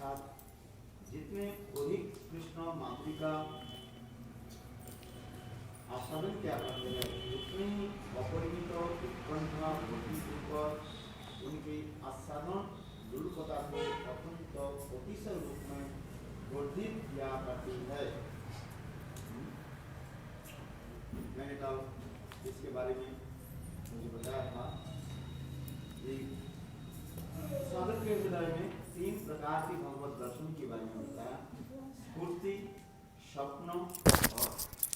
जितने अधिक कृष्ण माधुरी का आस्वादन क्या करते हैं उतने ही अपरिमित उत्कंठा बुद्धिपूर्वक उनके आस्वादन दुर्लभता को अत्यंत अतिशय रूप में वर्धित किया करती है। मैंने कल इसके बारे में मुझे बताया था कि साधक के हृदय में 3 प्रकार के भगवत दर्शन के बारे में बताया, स्फूर्ति, स्वप्न और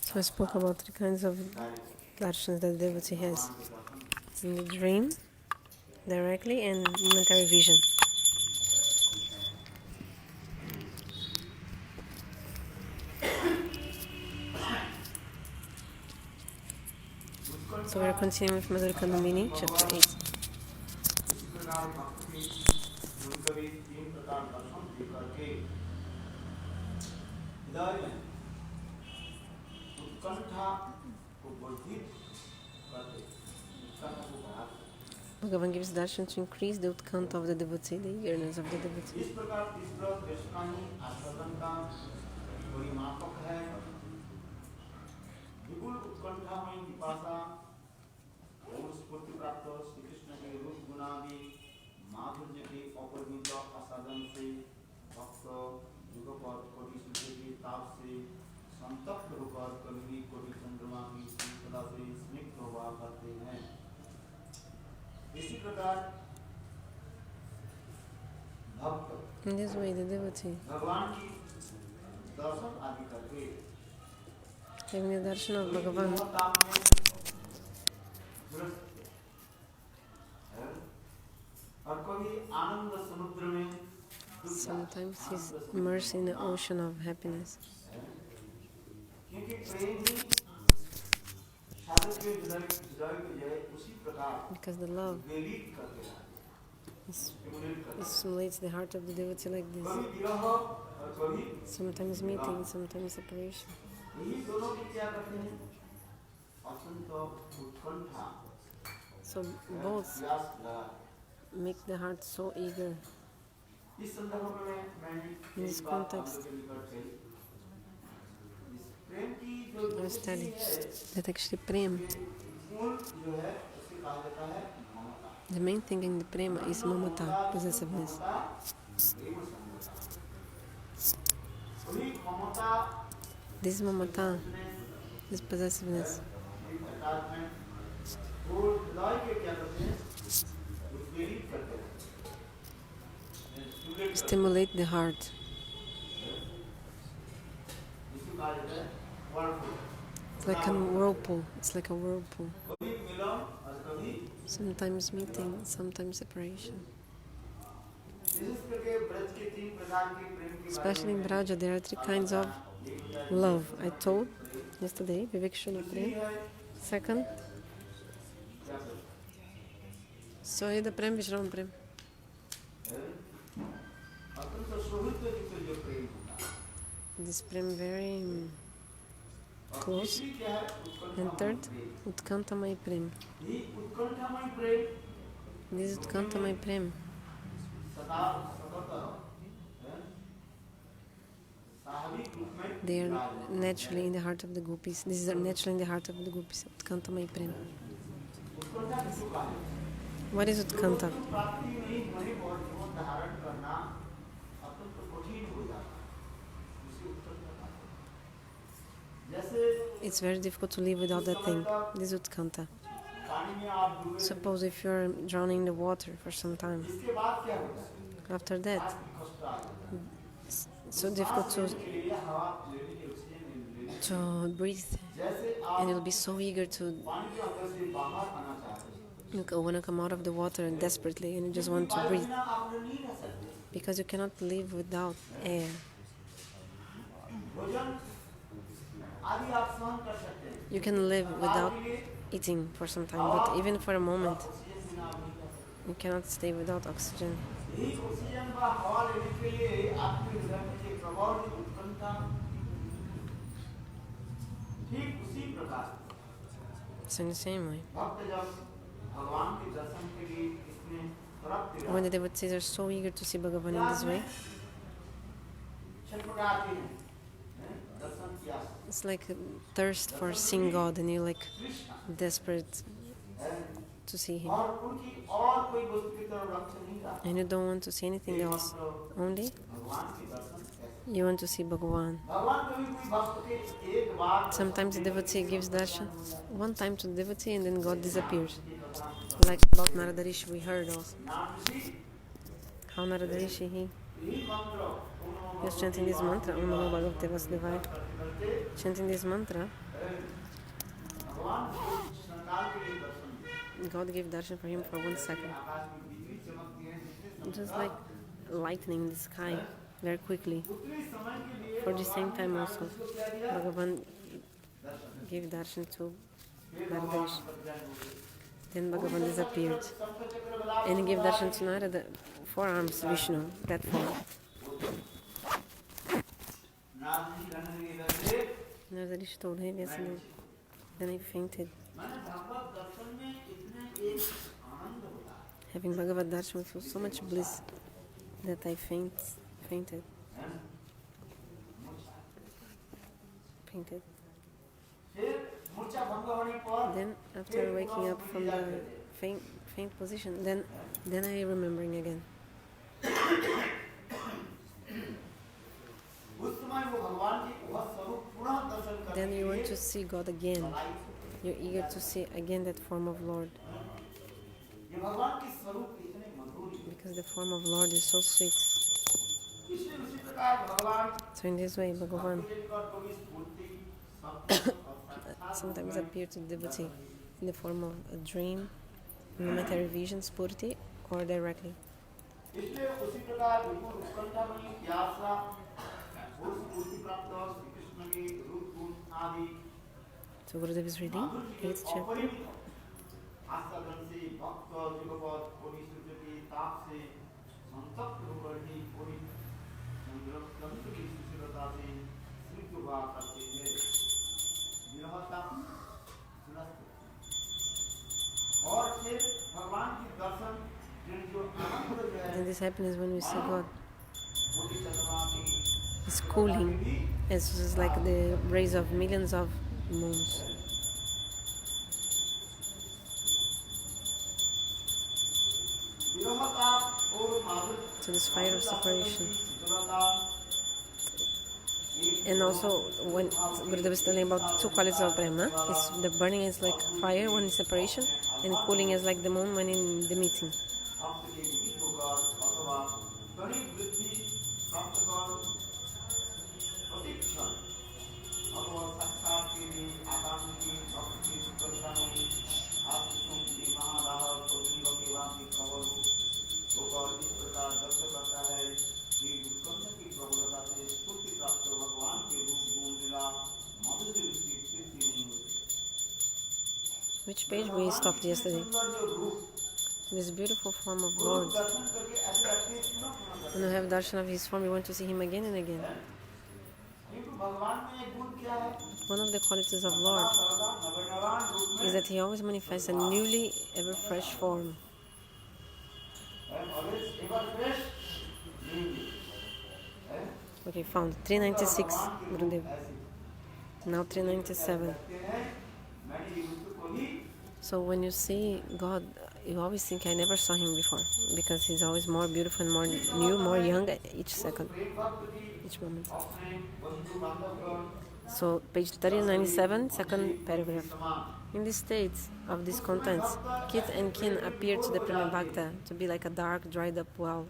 So I spoke about 3 kinds of darshans that the devotee has. In the dream, directly, and momentary vision. So we are continuing with Madhurya-Kadambini, chapter 8. Bhagavan gives darshan to increase the uthkanta of the devotee, the eagerness of the devotee. माधुर्य के अपरिमित आसादन से भक्त युगपद कोटि सूर्य की ताप से संतप्त होकर कभी कोटि चंद्रमा की सदा से स्निग्ध हुआ करते हैं। इसी प्रकार भक्त In this way, the devotee, भगवान की दर्शन आदि करके having the darshan of Bhagavan, sometimes he's immersed in the ocean of happiness. Because the love stimulates the heart of the devotee like this. Sometimes meeting, sometimes separation. So both make the heart so eager. In this context, I was telling that actually prema, the main thing in the prema is mamata, possessiveness. This mamata, this possessiveness, stimulate the heart. It's like a whirlpool. It's like a whirlpool. Sometimes meeting, sometimes separation. Especially in Vraja, there are 3 kinds of love. I told yesterday, Vivekshana Prem. Second, Sohida Prem, Vishram Prem. This prem very close. And third, uthkanta my prem. This uthkanta my prem. They are naturally in the heart of the gopis. This is naturally in the heart of the gopis. Uthkanta my prem. What is uthkanta? It's very difficult to live without that thing. This is uthkanta. Suppose if you're drowning in the water for some time. After that, it's so difficult to breathe. And you'll be so eager to want to come out of the water desperately, and you just want to breathe. Because you cannot live without air. You can live without eating for some time, but even for a moment, you cannot stay without oxygen. So in the same way, when the devotees are so eager to see Bhagavan in this way, It's like a thirst for seeing God, and you're like desperate to see Him. And you don't want to see anything else. Only you want to see Bhagavan. Sometimes the devotee gives darshan one time to the devotee and then God disappears. Like about Naradaji we heard also. How Naradaji he was chanting this mantra, Om Namo Bhagavate Vasudevaya. Chanting this mantra, God gave darshan for him for 1 second. Just like lightning in the sky, very quickly. For the same time also, Bhagavan gave darshan to Naradaji. Then Bhagavan disappeared. And he gave darshan to Narada, 4 arms, Vishnu, that form. Naradaji told him yesterday. Then he fainted. Having Bhagavad darshan with so much bliss that I fainted. Then after waking up from the faint position, then I remembering again. Then you want to see God again. You're eager to see again that form of Lord. Because the form of Lord is so sweet. So in this way, Bhagavan sometimes appears to the devotee in the form of a dream, momentary vision, spurti, or directly. So Gurudev is reading 8th chapter. And this happens when we see God. It's cooling. It's just like the rays of millions of moons. So this fire of separation. And also when Gurudev is telling about 2 qualities of prema, the burning is like fire when in separation, and cooling is like the moon when in the meeting. Which page we stopped yesterday? This beautiful form of Lord. When you have darshan of His form, you want to see Him again and again. One of the qualities of Lord is that He always manifests a newly, ever fresh form. Okay, found 396, Gurudev. Now 397. So when you see God, you always think I never saw Him before, because He's always more beautiful and more new, more young each second, each moment. So page 397, second paragraph. In the state of these contents, kith and kin appear to the Prema Bhakta to be like a dark, dried up well.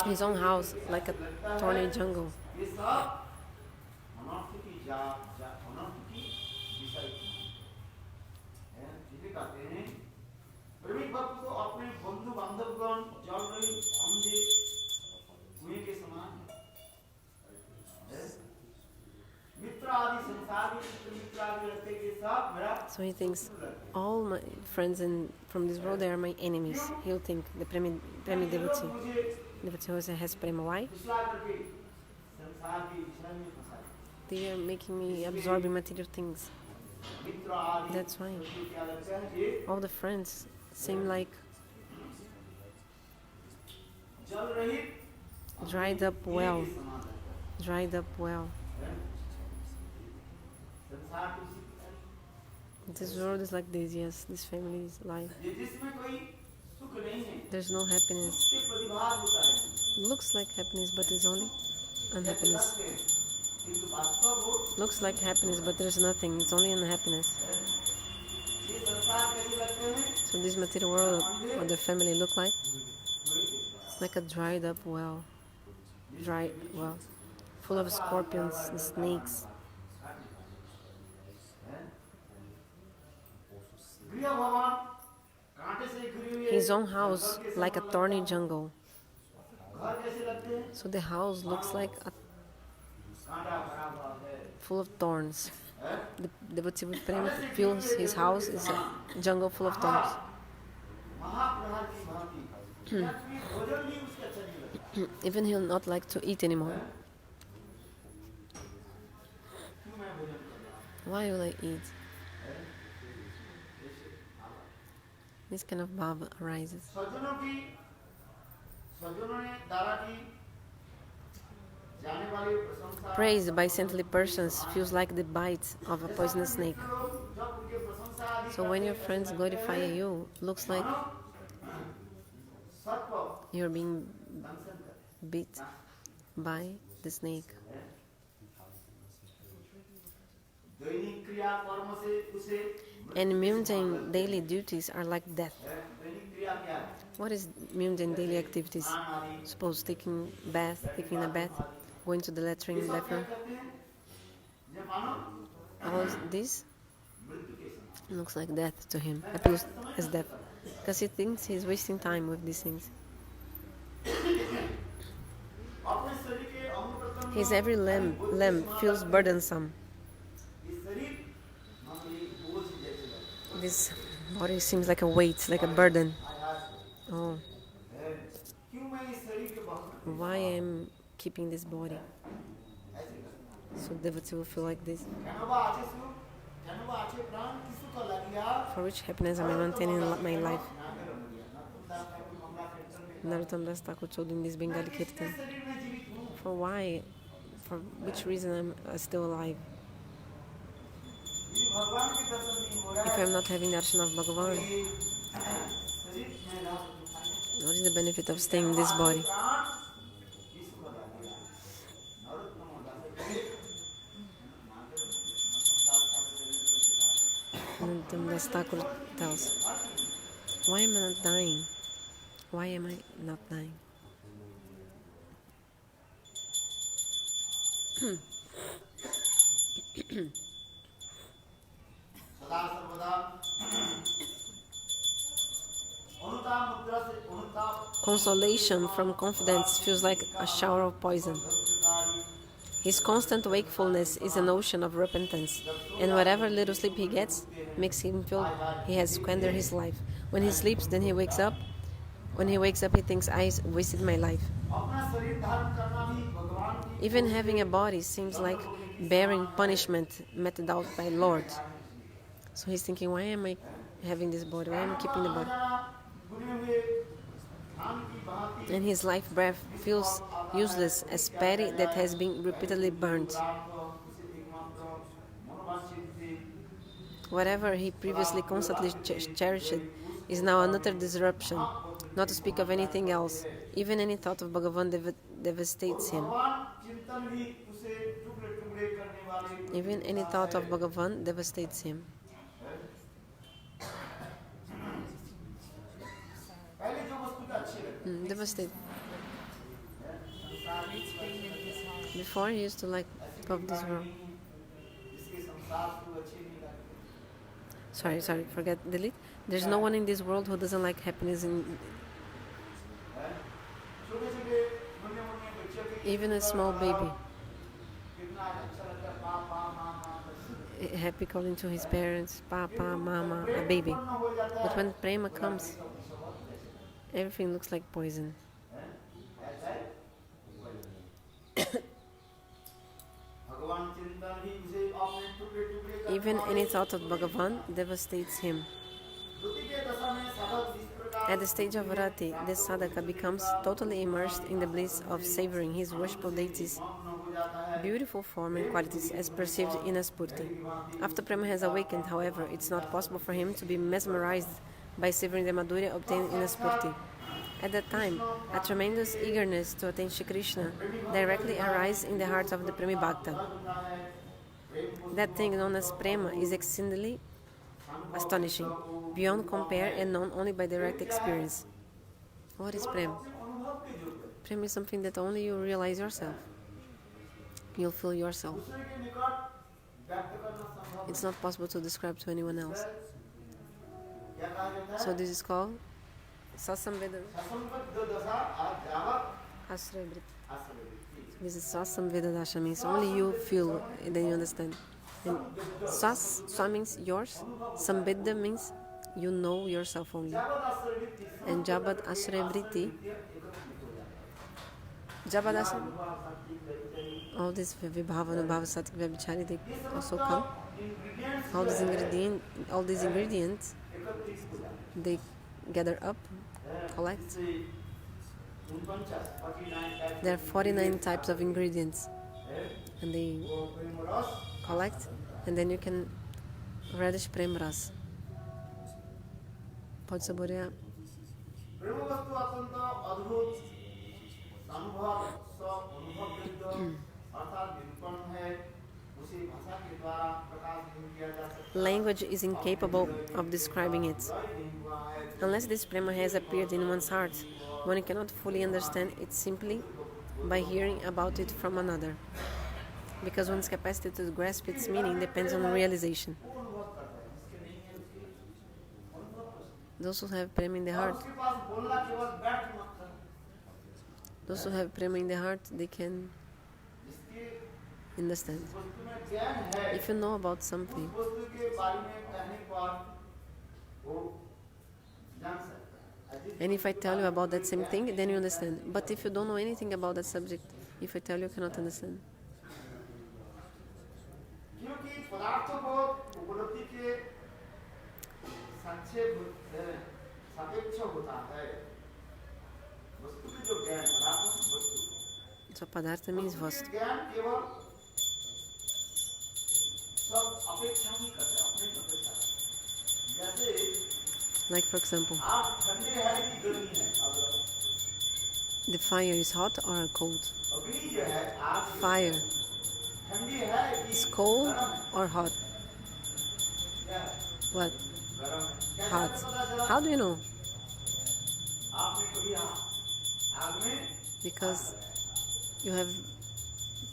His own house, like a thorny jungle. So he thinks all my friends from this world, they are my enemies. He'll think the Premi devotee who has Prema. Why? They are making me absorb material things. That's why all the friends seem like dried up well. Dried up well. This world is like this, yes. This family is life. There's no happiness. Looks like happiness, but it's only unhappiness. Looks like happiness, but there's nothing. It's only unhappiness. So this material world, what the family look like? It's like a dried up well. Dry well. Full of scorpions and snakes. His own house like a thorny jungle. So the house looks like full of thorns. The devotee with prema feels his house is a jungle full of thorns. Even he'll not like to eat anymore. Why will I eat? This kind of bhava arises. Praise by saintly persons feels like the bite of a poisonous snake. So when your friends glorify you, looks like you're being bit by the snake. And mundane daily duties are like death. What is mundane daily activities? Suppose taking a bath, going to the latrine bathroom. All this looks like death to him, appears as death, because he thinks he's wasting time with these things. His every limb feels burdensome. This body seems like a weight, like a burden. Oh, why am I keeping this body? So devotee will feel like this. For which happiness am I maintaining my life? Narottam Thakur told in this Bengali Kirtan. For why? For which reason I'm still alive? If I'm not having darshan of Bhagavan, what is the benefit of staying in this body? And Thakur tells, why am I not dying? Why am I not dying? Consolation from confidence feels like a shower of poison. His constant wakefulness is an ocean of repentance, and whatever little sleep he gets makes him feel he has squandered his life. When he sleeps, then he wakes up. When he wakes up, he thinks, I wasted my life. Even having a body seems like bearing punishment meted out by Lord. So he's thinking, why am I having this body? Why am I keeping the body? And his life breath feels useless as patty that has been repeatedly burnt. Whatever he previously constantly cherished is now an utter disruption, not to speak of anything else. Even any thought of Bhagavan devastates him. Even any thought of Bhagavan devastates him. Devastate. Before he used to like of this world. Sorry, forget, delete. There's no one in this world who doesn't like happiness. Even a small baby. Happy calling to his parents, Papa, Mama, a baby. But when prema comes, everything looks like poison. Even any thought of Bhagavan devastates him. At the stage of rati, the sadhaka becomes totally immersed in the bliss of savoring his worshipful deity's beautiful form and qualities as perceived in a spurti. After prema has awakened, however, it's not possible for him to be mesmerized by savoring the madhurya obtained in a spurti. At that time, a tremendous eagerness to attain Shri Krishna directly arises in the heart of the Premi Bhakta. That thing known as prema is exceedingly astonishing, beyond compare and known only by direct experience. What is prema? Prema is something that only you realize yourself. You'll feel yourself. It's not possible to describe to anyone else. So this is called Sasamveda Ashraya. This is Sasamveda Dasha, means only you feel and then you understand. And Swa means yours, Samveda means you know yourself only. And Jabad Ashraya Vritti, Jabad Ashraya, all these Vibhava, Anubhava, Sattva, Vyabhichari, they also come. All these ingredients, they gather up, collect. There are 49 types of ingredients, and they collect, and then you can relish prem ras. Pode saborear. Language is incapable of describing it. Unless this prema has appeared in one's heart, one cannot fully understand it simply by hearing about it from another, because one's capacity to grasp its meaning depends on realization. Those who have prema in the heart, they can understand. If you know about something, and if I tell you about that same thing, then you understand. But if you don't know anything about that subject, if I tell you, you cannot understand. So padartha means vastu. Like for example, the fire is hot or cold? Fire is cold or hot? What? Hot. How do you know? Because you have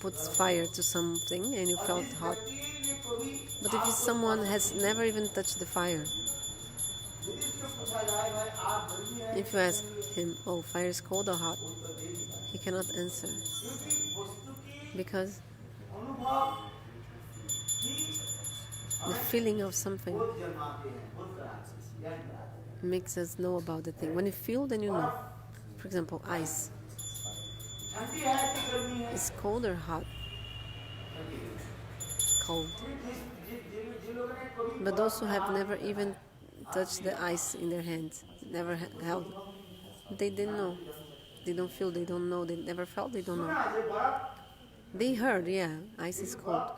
put fire to something and you felt hot. But if someone has never even touched the fire, if you ask him, oh, fire is cold or hot, he cannot answer. Because the feeling of something makes us know about the thing. When you feel, then you know. For example, ice. Is cold or hot? Cold. But those who have never even touched the ice in their hands, never held, they didn't know. They don't feel, they don't know, they never felt, they don't know. They heard, yeah, ice is cold.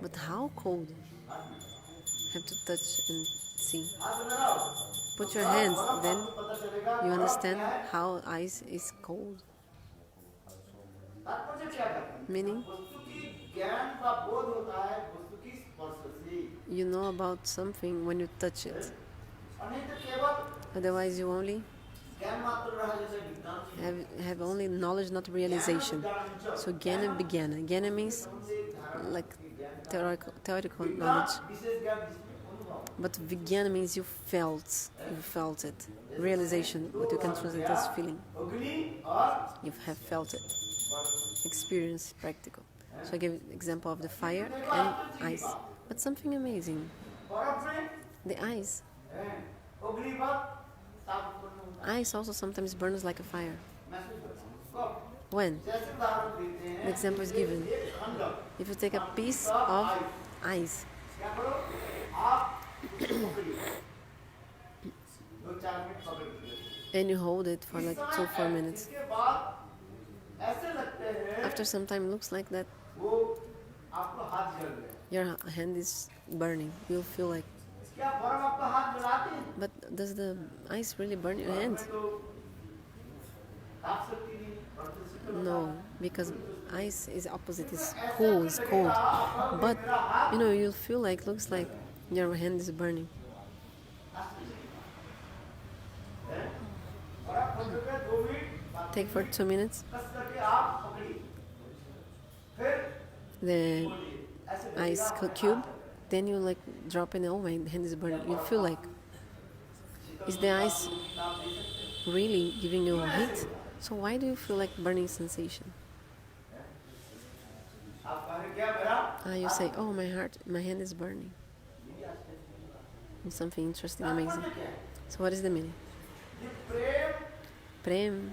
But how cold? Have to touch and see. Put your hands, then you understand how ice is cold. Meaning, you know about something when you touch it. Otherwise, you only have only knowledge, not realization. So Jnana Vijnana. Jnana means like theoretical knowledge. But Vijnana means you felt it. Realization, what you can translate as feeling. You have felt it. Experience, practical. So I gave example of the fire and ice. But something amazing. The ice. Ice also sometimes burns like a fire. When? The example is given. If you take a piece of ice and you hold it for like 2-4 minutes. After some time, it looks like that your hand is burning. You'll feel like, but does the ice really burn your hand? No, because ice is opposite. It's cool, it's cold. But you'll feel like, looks like your hand is burning. Take for 2 minutes. The ice cube, then you like drop in. Oh, my hand is burning. You feel like, is the ice really giving you heat? So why do you feel like burning sensation? You say, oh, my hand is burning. It's something interesting, amazing. So what is the meaning? Prem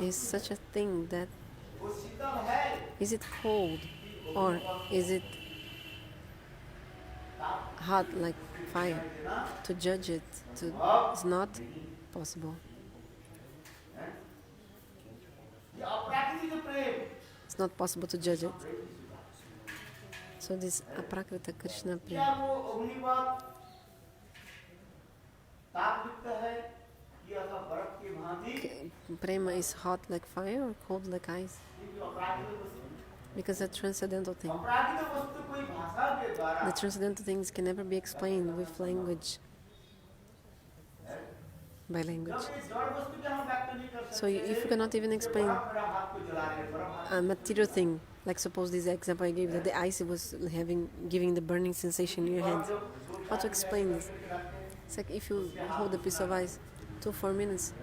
is such a thing that, is it cold or is it hot like fire? To judge it is not possible. It's not possible to judge it. So this aprakrita Krishna Prema, Prema is hot like fire or cold like ice? Because a transcendental thing. The transcendental things can never be explained with language. By language. So if you cannot even explain a material thing, like suppose this example I gave, that the ice was giving the burning sensation in your hand. How to explain this? It's like if you hold a piece of ice 2-4 minutes,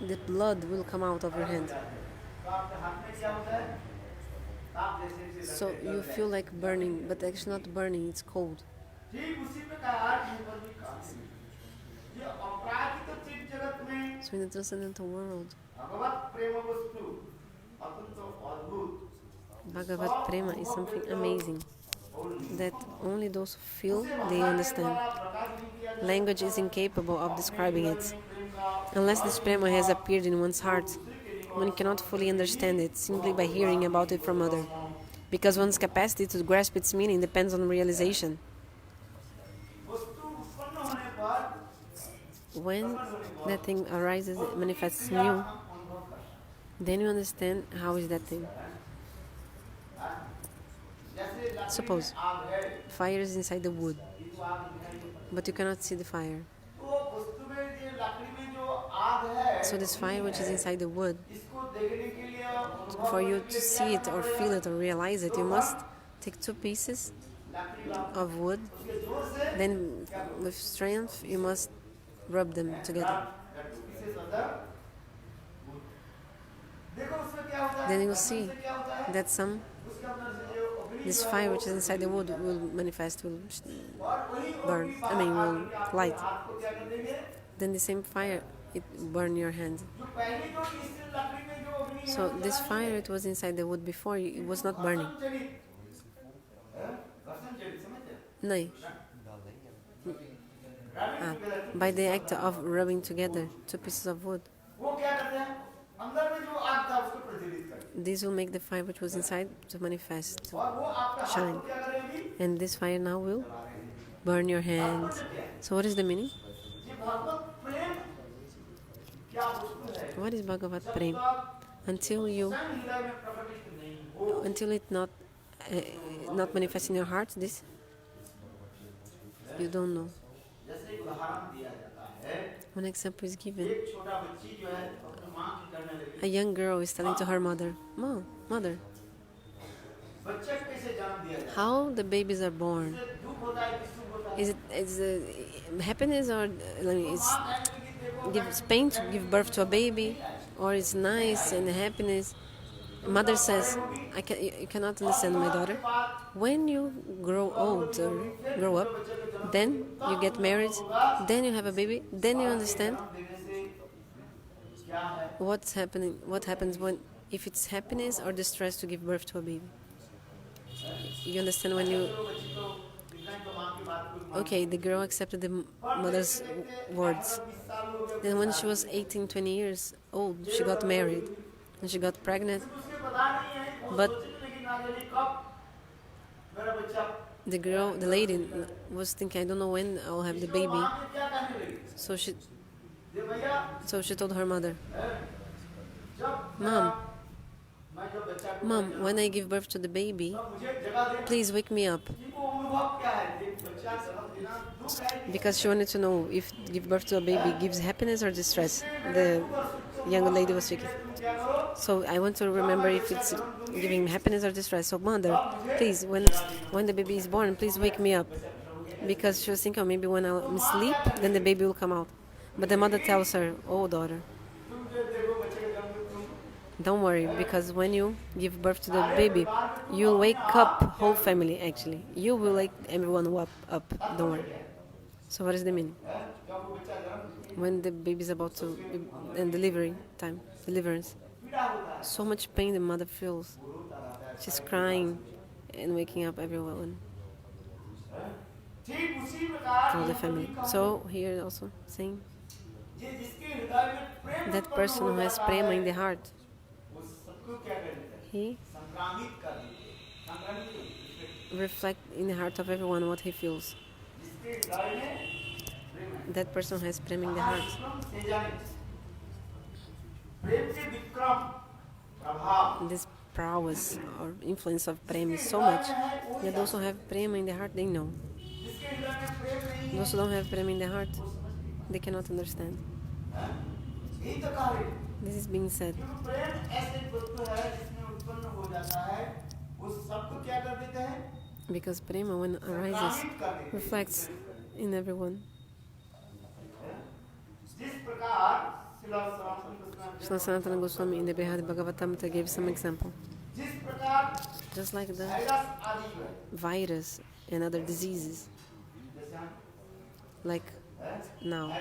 the blood will come out of your hand. So you feel like burning, but actually not burning, it's cold. So in the transcendental world, Bhagavat Prema is something amazing that only those who feel, they understand. Language is incapable of describing it. Unless this Prema has appeared in one's heart, one cannot fully understand it simply by hearing about it from others, because one's capacity to grasp its meaning depends on realization. When that thing arises, it manifests new, then you understand how is that thing. Suppose fire is inside the wood, but you cannot see the fire. So this fire which is inside the wood, for you to see it or feel it or realize it, you must take 2 pieces of wood, then with strength you must rub them together. Then you will see that this fire which is inside the wood will manifest, will burn, will light. Then the same fire, it burn your hand. So this fire, it was inside the wood before, it was not burning. No. By the act of rubbing together 2 pieces of wood, this will make the fire which was inside to manifest, to shine. And this fire now will burn your hand. So what is the meaning? What is Bhagavat Prema? Until it not manifests in your heart, this you don't know. One example is given. A young girl is telling to her mother, Mother, how the babies are born? Is it happiness, or it's pain to give birth to a baby, or it's nice and happiness? Mother says, you cannot understand, my daughter. When you grow up, then you get married, then you have a baby, then you understand what's happening. What happens if it's happiness or distress to give birth to a baby? You understand when you okay, the girl accepted the mother's words. Then when she was 18, 20 years old, she got married and she got pregnant. But the lady was thinking, I don't know when I'll have the baby. So she told her mother, Mom, when I give birth to the baby, please wake me up. Because she wanted to know if give birth to a baby gives happiness or distress. The young lady was speaking. So I want to remember if it's giving happiness or distress. So mother, please, when the baby is born, please wake me up. Because she was thinking, maybe when I'm asleep, then the baby will come out. But the mother tells her, oh daughter, don't worry, because when you give birth to the baby, you'll wake up whole family actually. You will wake everyone up, don't worry. So what is the meaning? When the baby is about to be in deliverance, so much pain the mother feels. She's crying and waking up everyone from the family. So here also saying that person who has prema in the heart, he reflects in the heart of everyone what he feels. That person has prema in the heart. This prowess or influence of prema is so much that those who have prema in the heart, they know. Those who don't have prema in the heart, they cannot understand. This is being said. Because prema, when arises, reflects in everyone. Srila Sanatana Goswami in the Brihad Bhagavatamrita gave some example. Just like the virus and other diseases, like now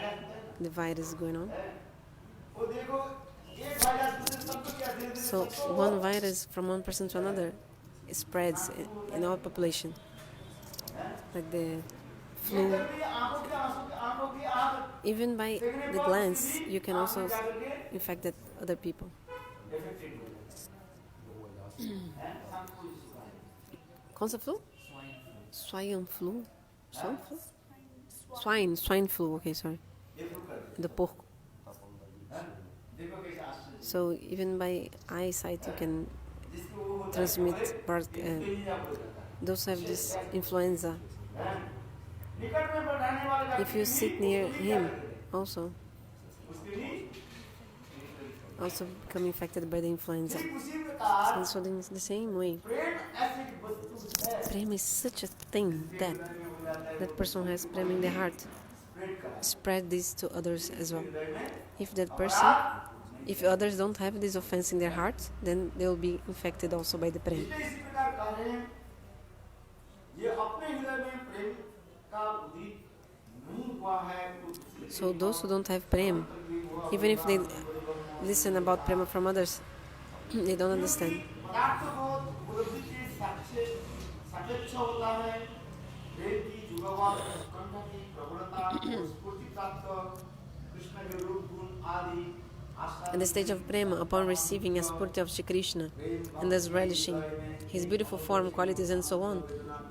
the virus is going on. So one virus from one person to another spreads in our population, like the flu. Even by the glance, you can also infect other people. What's the flu? Swine flu? Swine flu, okay, sorry. The porco. So even by eyesight you can transmit those have this influenza. If you sit near him also become infected by the influenza. And so in the same way, prema is such a thing that person has prema in the heart. Spread this to others as well. If others don't have this offense in their heart, then they will be infected also by the prema. So those who don't have prema, even if they listen about prema from others, they don't understand. At the stage of prema, upon receiving a spurti of Shri Krishna and thus relishing his beautiful form, qualities and so on,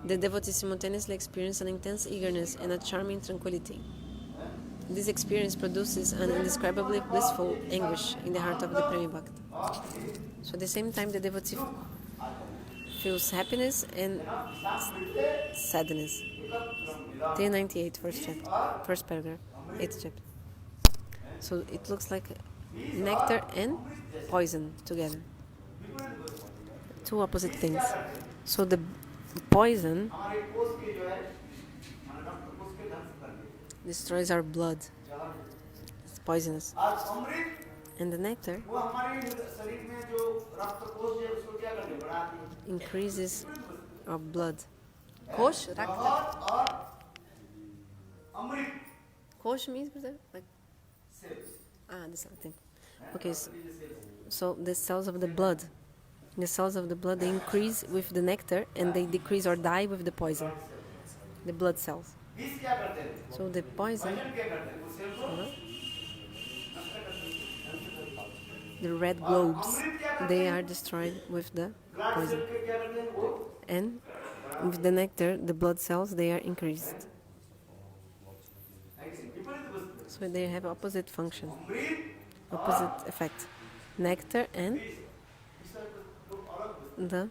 the devotee simultaneously experiences an intense eagerness and a charming tranquility. This experience produces an indescribably blissful anguish in the heart of the Prema Bhakta. So at the same time, the devotee feels happiness and sadness. 398, first paragraph, 8th chapter. So it looks like nectar and poison together. Two opposite things. So the poison destroys our blood. It's poisonous. And the nectar increases our blood. Kosh? Rakta? Kosh means like this thing. Okay, so the cells of the blood, they increase with the nectar and they decrease or die with the poison. the blood cells. So the poison, the red globes, they are destroyed with the poison. And with the nectar, the blood cells, they are increased. So they have opposite function, opposite effect. Nectar and the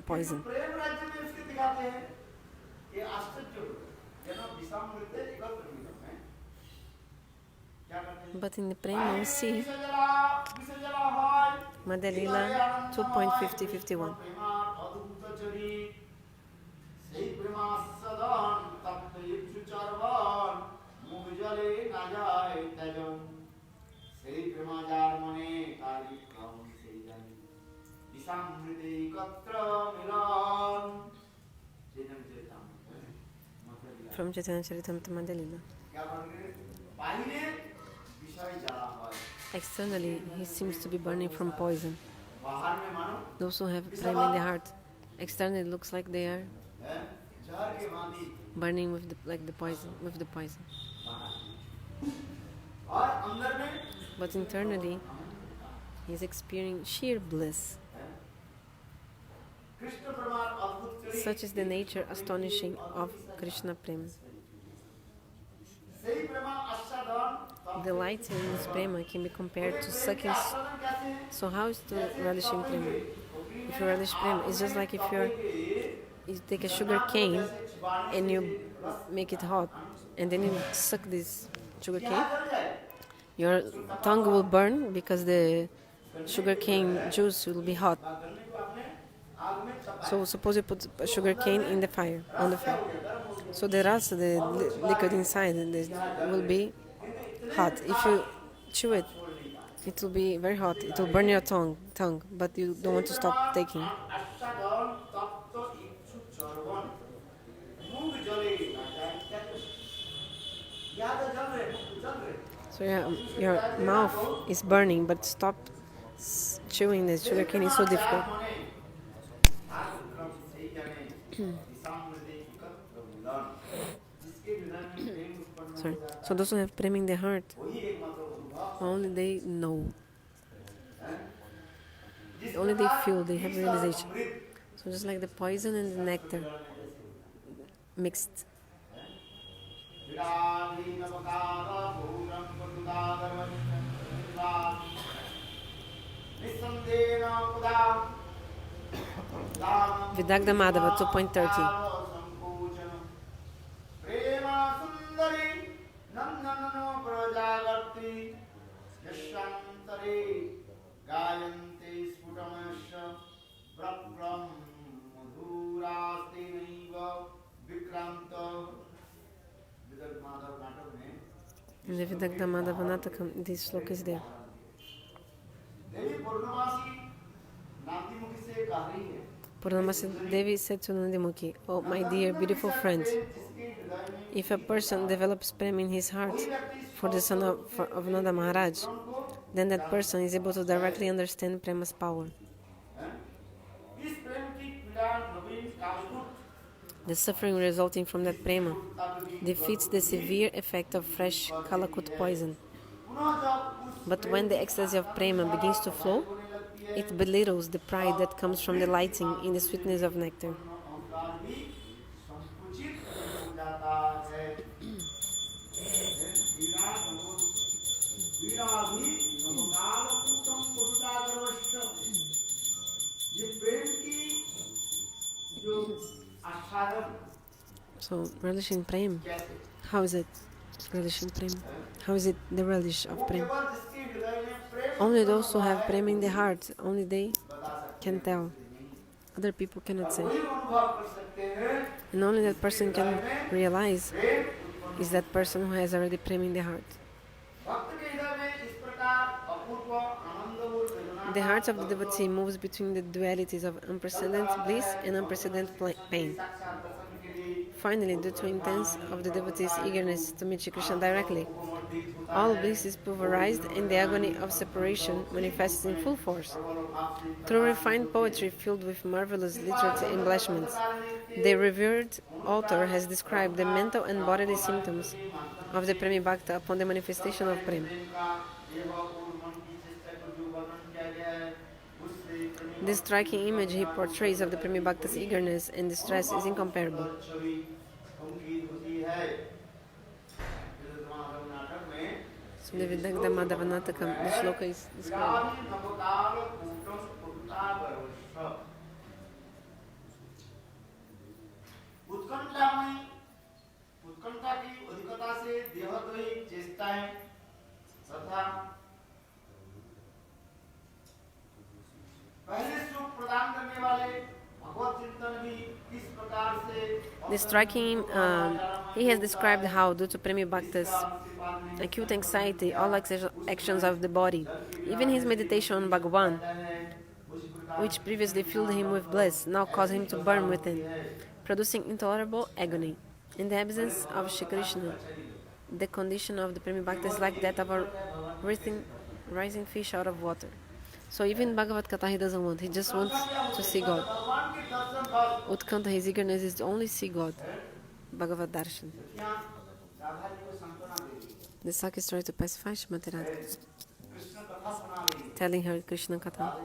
poison. But in the Prema we see Madhurya 2.50-51. From Chaitanya Charitamrita Madhurya. Externally, he seems to be burning from poison. Those who have prema in the heart, externally it looks like they are burning with the poison. But internally, he is experiencing sheer bliss. Such is the nature astonishing of Krishna Prema. The light in this prema can be compared to sucking. So how is to relishing prema? If you relish prema, it's just like if you take a sugar cane and you make it hot, and then you suck this sugar cane, your tongue will burn because the sugar cane juice will be hot. So suppose you put a sugar cane in the fire, on the fire. So the rest of the liquid inside will be hot. If you chew it, it will be very hot. It will burn your tongue, but you don't want to stop taking. So your mouth is burning, but stop chewing the sugar cane is so difficult. Sorry. So those who have prema in their heart, only they know. Only they feel, they have realization. So just like the poison and the nectar mixed. Vidagda Madhava 2.30. In the Vidagda Madhava Natakam, this sloka is there. Purnamasi Devi said to Nandimukhi, "Oh, my dear, beautiful friend, if a person develops prema in his heart for the son of Nanda Maharaj, then that person is able to directly understand prema's power. The suffering resulting from that prema defeats the severe effect of fresh kalakut poison. But when the ecstasy of prema begins to flow, it belittles the pride that comes from delighting in the sweetness of nectar. So, relishing prema, how is it? Relishing prema, how is it the relish of prema? Only those who have prema in the heart, only they can tell. Other people cannot say. And only that person can realize is that person who has already prema in the heart. The heart of the devotee moves between the dualities of unprecedented bliss and unprecedented pain. Finally, due to intense of the devotee's eagerness to meet Shri Krishna directly, All bliss is pulverized and the agony of separation manifests in full force. Through refined poetry filled with marvelous literary embellishments, the revered author has described the mental and bodily symptoms of the Premi Bhakta upon the manifestation of Prem. The striking image he portrays of the Premi Bhakta's eagerness and distress is incomparable. So the Vidagda Madhavanatakam, the sloka is described. उत्कंठा की अधिकता से देहद्वयी चेष्टाएं तथा पहले सुख प्रदान करने वाले भगवत चिंतन भी इस प्रकार से The striking, he has described how, due to Premi Bhakta's acute anxiety, all actions of the body, even his meditation on Bhagavan, which previously filled him with bliss, now cause him to burn within, producing intolerable agony. In the absence of Shri Krishna, the condition of the Premi Bhakta is like that of a rising fish out of water. So even Bhagavad Katha he doesn't want, he just wants to see God. Uthkanta, his eagerness is to only see God. Bhagavad darshan. The Sakhi is trying to pacify Srimati Radha, telling her Krishna Katha.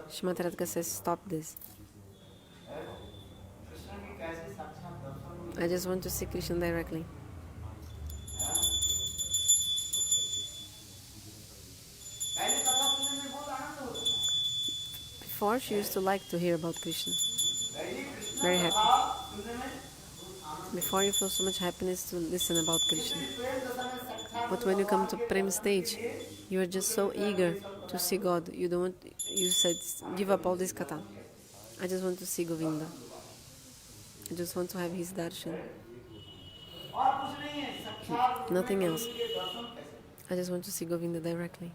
Srimati Radha says, stop this. I just want to see Krishna directly. Before, she used to like to hear about Krishna. Very happy. Before, you feel so much happiness to listen about Krishna. But when you come to Prem stage, you are just so eager to see God. You don't want, you said, give up all this katha. I just want to see Govinda. I just want to have his darshan. Nothing else. I just want to see Govinda directly.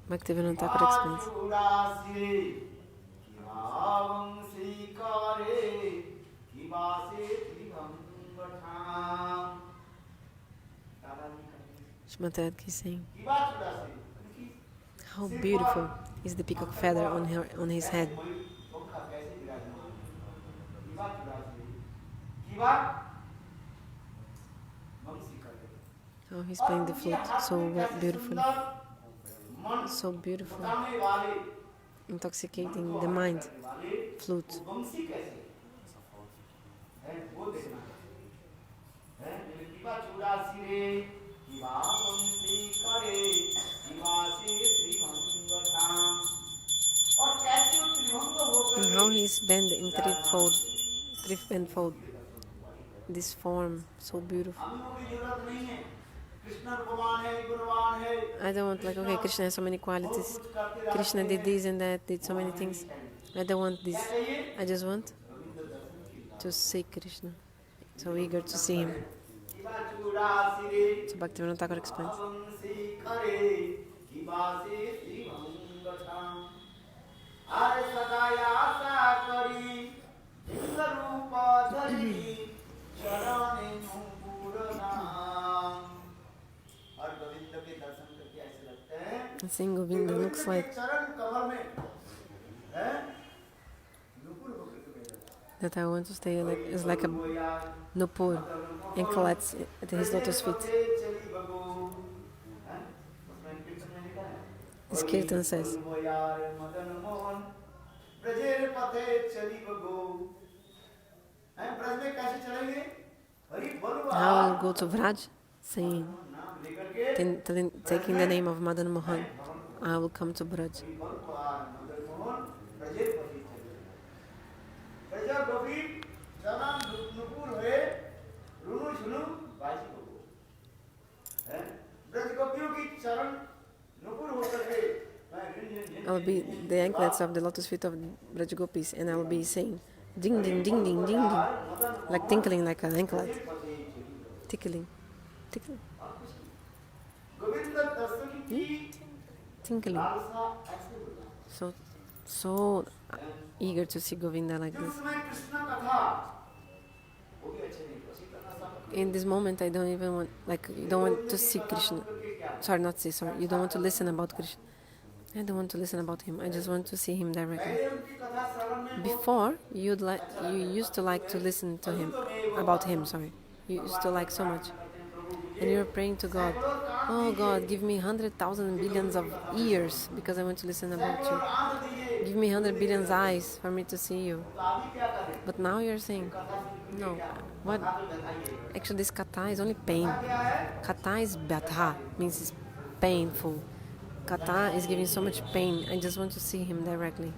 Bhaktivinoda Thakur explains. Srimati Radha is saying, how beautiful is the peacock feather on his head. How he's playing the flute so beautifully. So beautiful, intoxicating the mind, flute. And how he is bent in threefold fold. This form, so beautiful. I don't want like, okay, Krishna has so many qualities. Krishna did this and that, did so many things. I don't want this. I just want to see Krishna. So eager to see him. So Bhaktivinoda Thakur explains. Seeing Govinda looks like that I want to stay like it's like a nupur and collapse at his lotus feet. This kirtan says, how I will go to Vraj saying, taking the name of Madan Mohan, I will come to Braj. I will be the anklets of the lotus feet of Braj Gopis, and I will be saying, Ding, ding, ding, ding, ding, ding. Like tinkling like an anklet. Tickling. Tickling. Tinkling. So eager to see Govinda like this. In this moment, I don't even want, like, you don't want to see Krishna. You don't want to listen about Krishna. I don't want to listen about him. I just want to see him directly. Before, you used to like to listen to him, about him, sorry. You used to like so much. And you're praying to God, oh God, give me 100,000 billions of ears because I want to listen about you. Give me 100 billion eyes for me to see you. But now you're saying, no, what? Actually, this katha is only pain. Katha is bhava, means it's painful. Katha is giving so much pain. I just want to see him directly.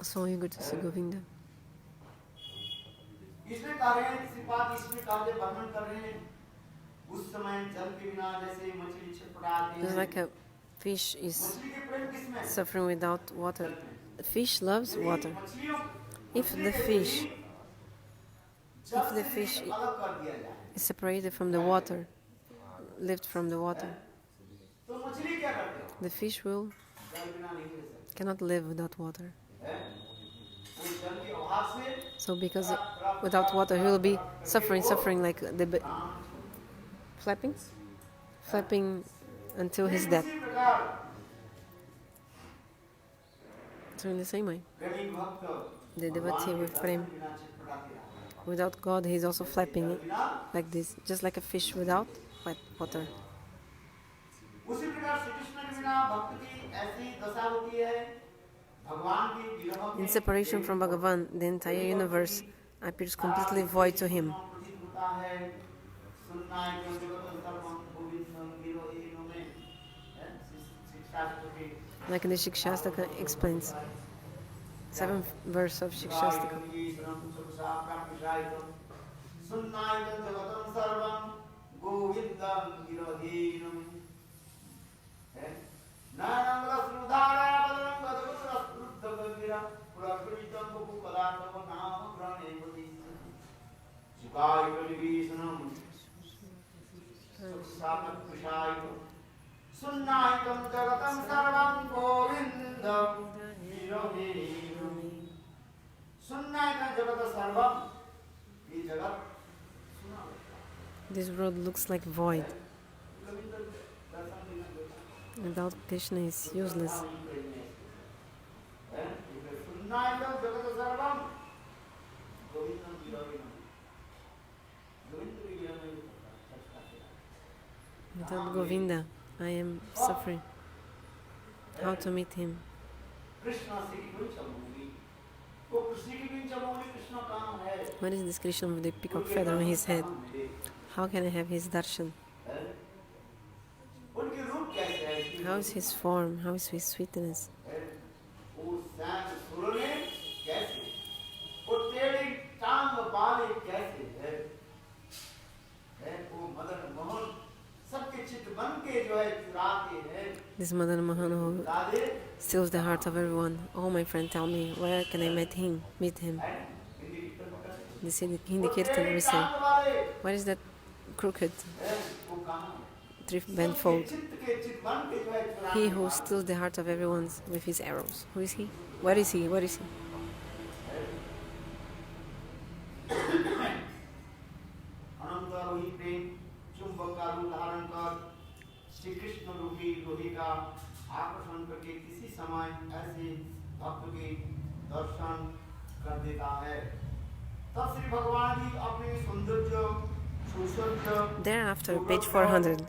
So eager to see Govinda. It's like a fish is suffering without water. The fish loves water. If the fish is separated from the water, lifted from the water, the fish cannot live without water. So because without water he will be suffering like the flapping until his death. So in the same way, the devotee with Prem, without God, he is also flapping like this, just like a fish without water. In separation from Bhagavan, the entire universe appears completely void to him. Like the Sikhastakam explains, 7th verse of Sikhastakam. This world looks like void. Without Krishna is useless. Without Govinda, I am suffering. How to meet him? What is this Krishna with the peacock feather on his head? How can I have his darshan? How is his form? How is his sweetness? This Madan Mohan who steals the heart of everyone. Oh, my friend, tell me, where can I meet him? This in the Kirtan we say, what is that crooked, bent-fold? He who steals the heart of everyone with his arrows. Who is he? Where is he? Where is he? Thereafter, page 400.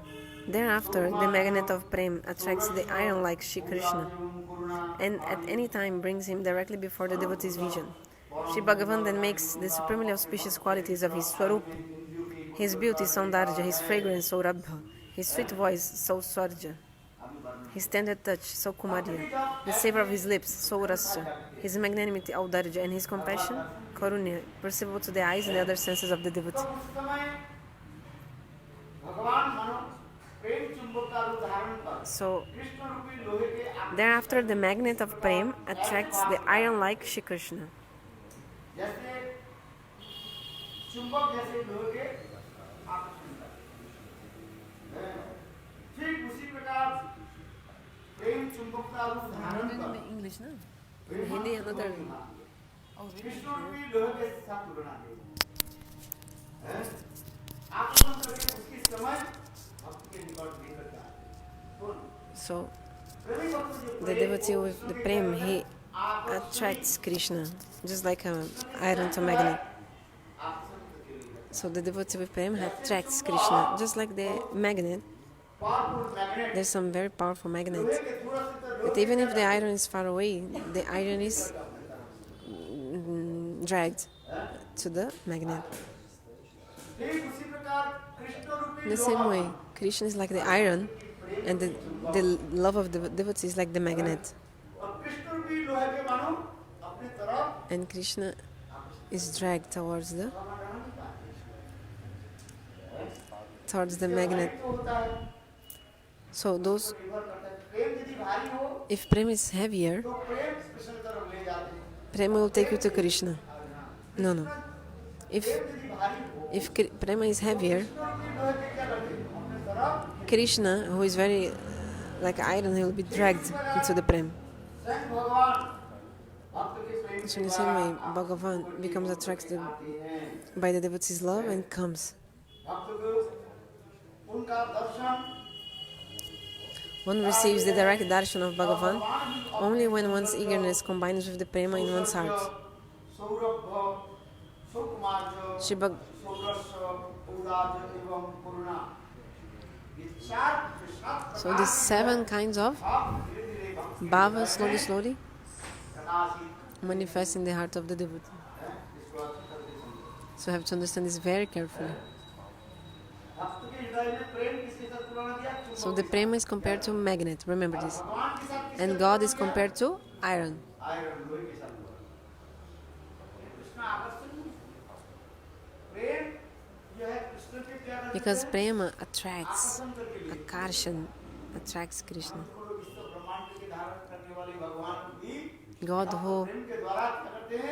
Thereafter, the magnet of Prem attracts the iron like Shri Krishna, and at any time brings him directly before the devotee's vision. Shri Bhagavan then makes the supremely auspicious qualities of his swarup, his beauty saundarya, his fragrance saurabhya, his sweet voice sausarya, his tender touch, saukumarya, the savor of his lips, saurasya, his magnanimity, audarya, and his compassion, karunya, perceivable to the eyes and the other senses of the devotee. So, thereafter the magnet of Prem attracts the iron-like Shri Krishna. English, no? Hindi, another. So, the devotee with the Prem, he attracts Krishna, just like an iron to magnet. So the devotee with Prem attracts Krishna, just like the magnet. There's some very powerful magnets. But even if the iron is far away, the iron is dragged to the magnet. In the same way, Krishna is like the iron, and the love of the devotee is like the magnet. And Krishna is dragged towards the magnet. So those, if Prem is heavier, Prem will take you to Krishna. No. If Prema is heavier, Krishna, who is very like iron, he will be dragged into the Prem. So in the same way, Bhagavan becomes attracted by the devotee's love and comes. One receives the direct darshan of Bhagavan only when one's eagerness combines with the prema in one's heart. So these 7 kinds of bhava slowly manifest in the heart of the devotee. So you have to understand this very carefully. So the prema is compared to magnet, remember this. And God is compared to iron. Because prema attracts, akarshan attracts Krishna. God who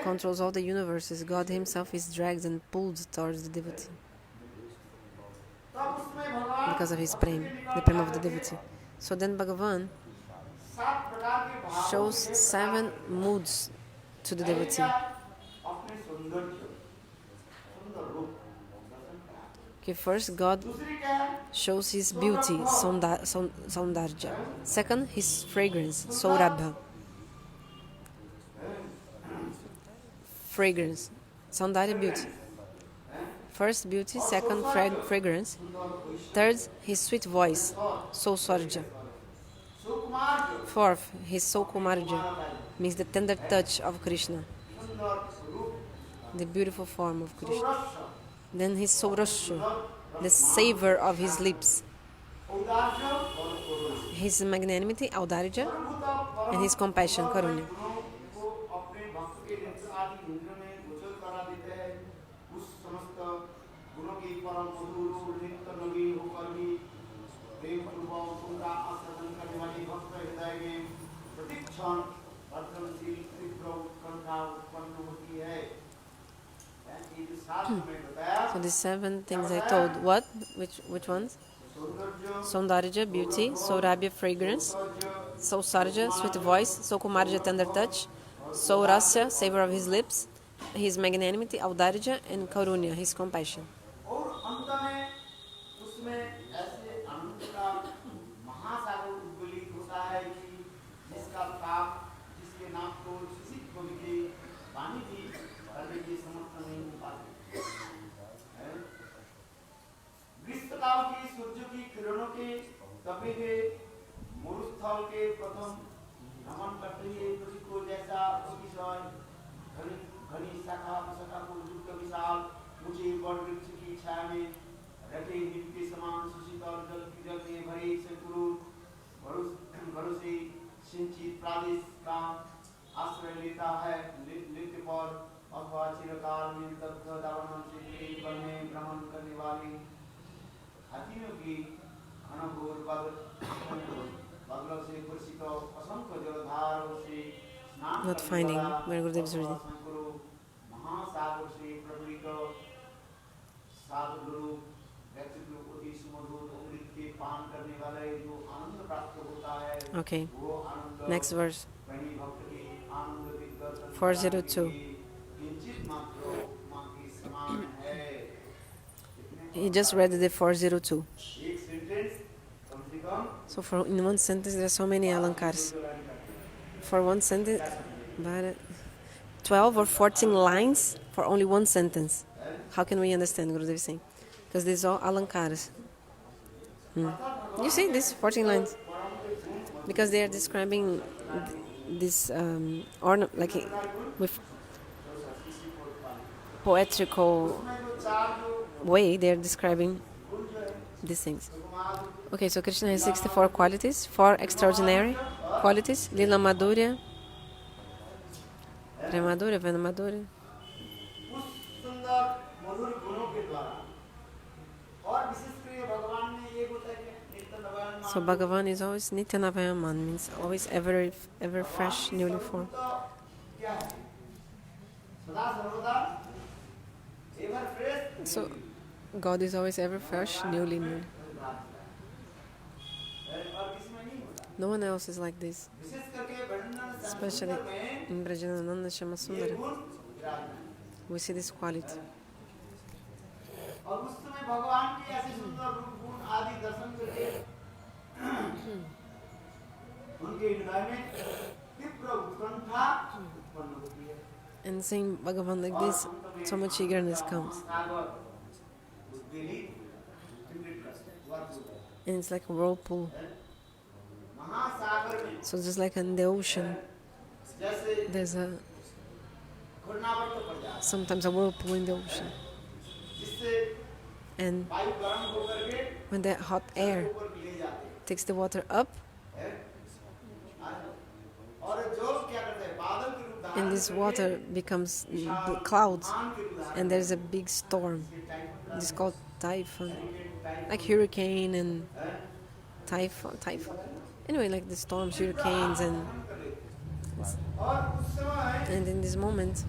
controls all the universes, God himself is dragged and pulled towards the devotee. Because of his prema, the prema of the devotee. So then Bhagavan shows 7 moods to the devotee. Okay, first God shows his beauty, saundarya. Second, his fragrance, saurabhya. Fragrance, saundarya, beauty. First, beauty. Second, fragrance. Third, his sweet voice, sausarya. Fourth, his saukumarya, means the tender touch of Krishna, the beautiful form of Krishna. Then his saurasya, the savor of his lips. His magnanimity, audarya, and his compassion, karunya. So the 7 things I told, what? Which ones? Saundarya, beauty. Saurabhya, fragrance. Sausarya, sweet voice. Saukumarya, tender touch. Saurasya, savor of his lips. His magnanimity, audarya, and karunya, his compassion. Not finding where Gurudev is reading. Okay, next verse. 402. He just read the 402. So in one sentence there are so many alankars. For one sentence, but 12 or 14 lines for only one sentence. How can we understand Gurudev is saying? Because these are alankaras. You see these 14 lines? Because they are describing this like with poetical way, they are describing these things. Okay, so Krishna has 64 qualities, 4 extraordinary qualities: Lila Madhurya, Premadurya, Venamadurya. So Bhagavan is always Nitya Navayaman, means always ever fresh, newly formed. So God is always ever fresh, newly. No one else is like this. Especially in Vraja Shama Sundara, we see this quality. And seeing Bhagavan like this, so much eagerness comes. And it's like a whirlpool. So just like in the ocean, there's sometimes a whirlpool in the ocean. And when the hot air takes the water up, and this water becomes clouds, and there's a big storm. It's called typhoon, like hurricane and typhoon. Anyway, like the storms, hurricanes, and in this moment,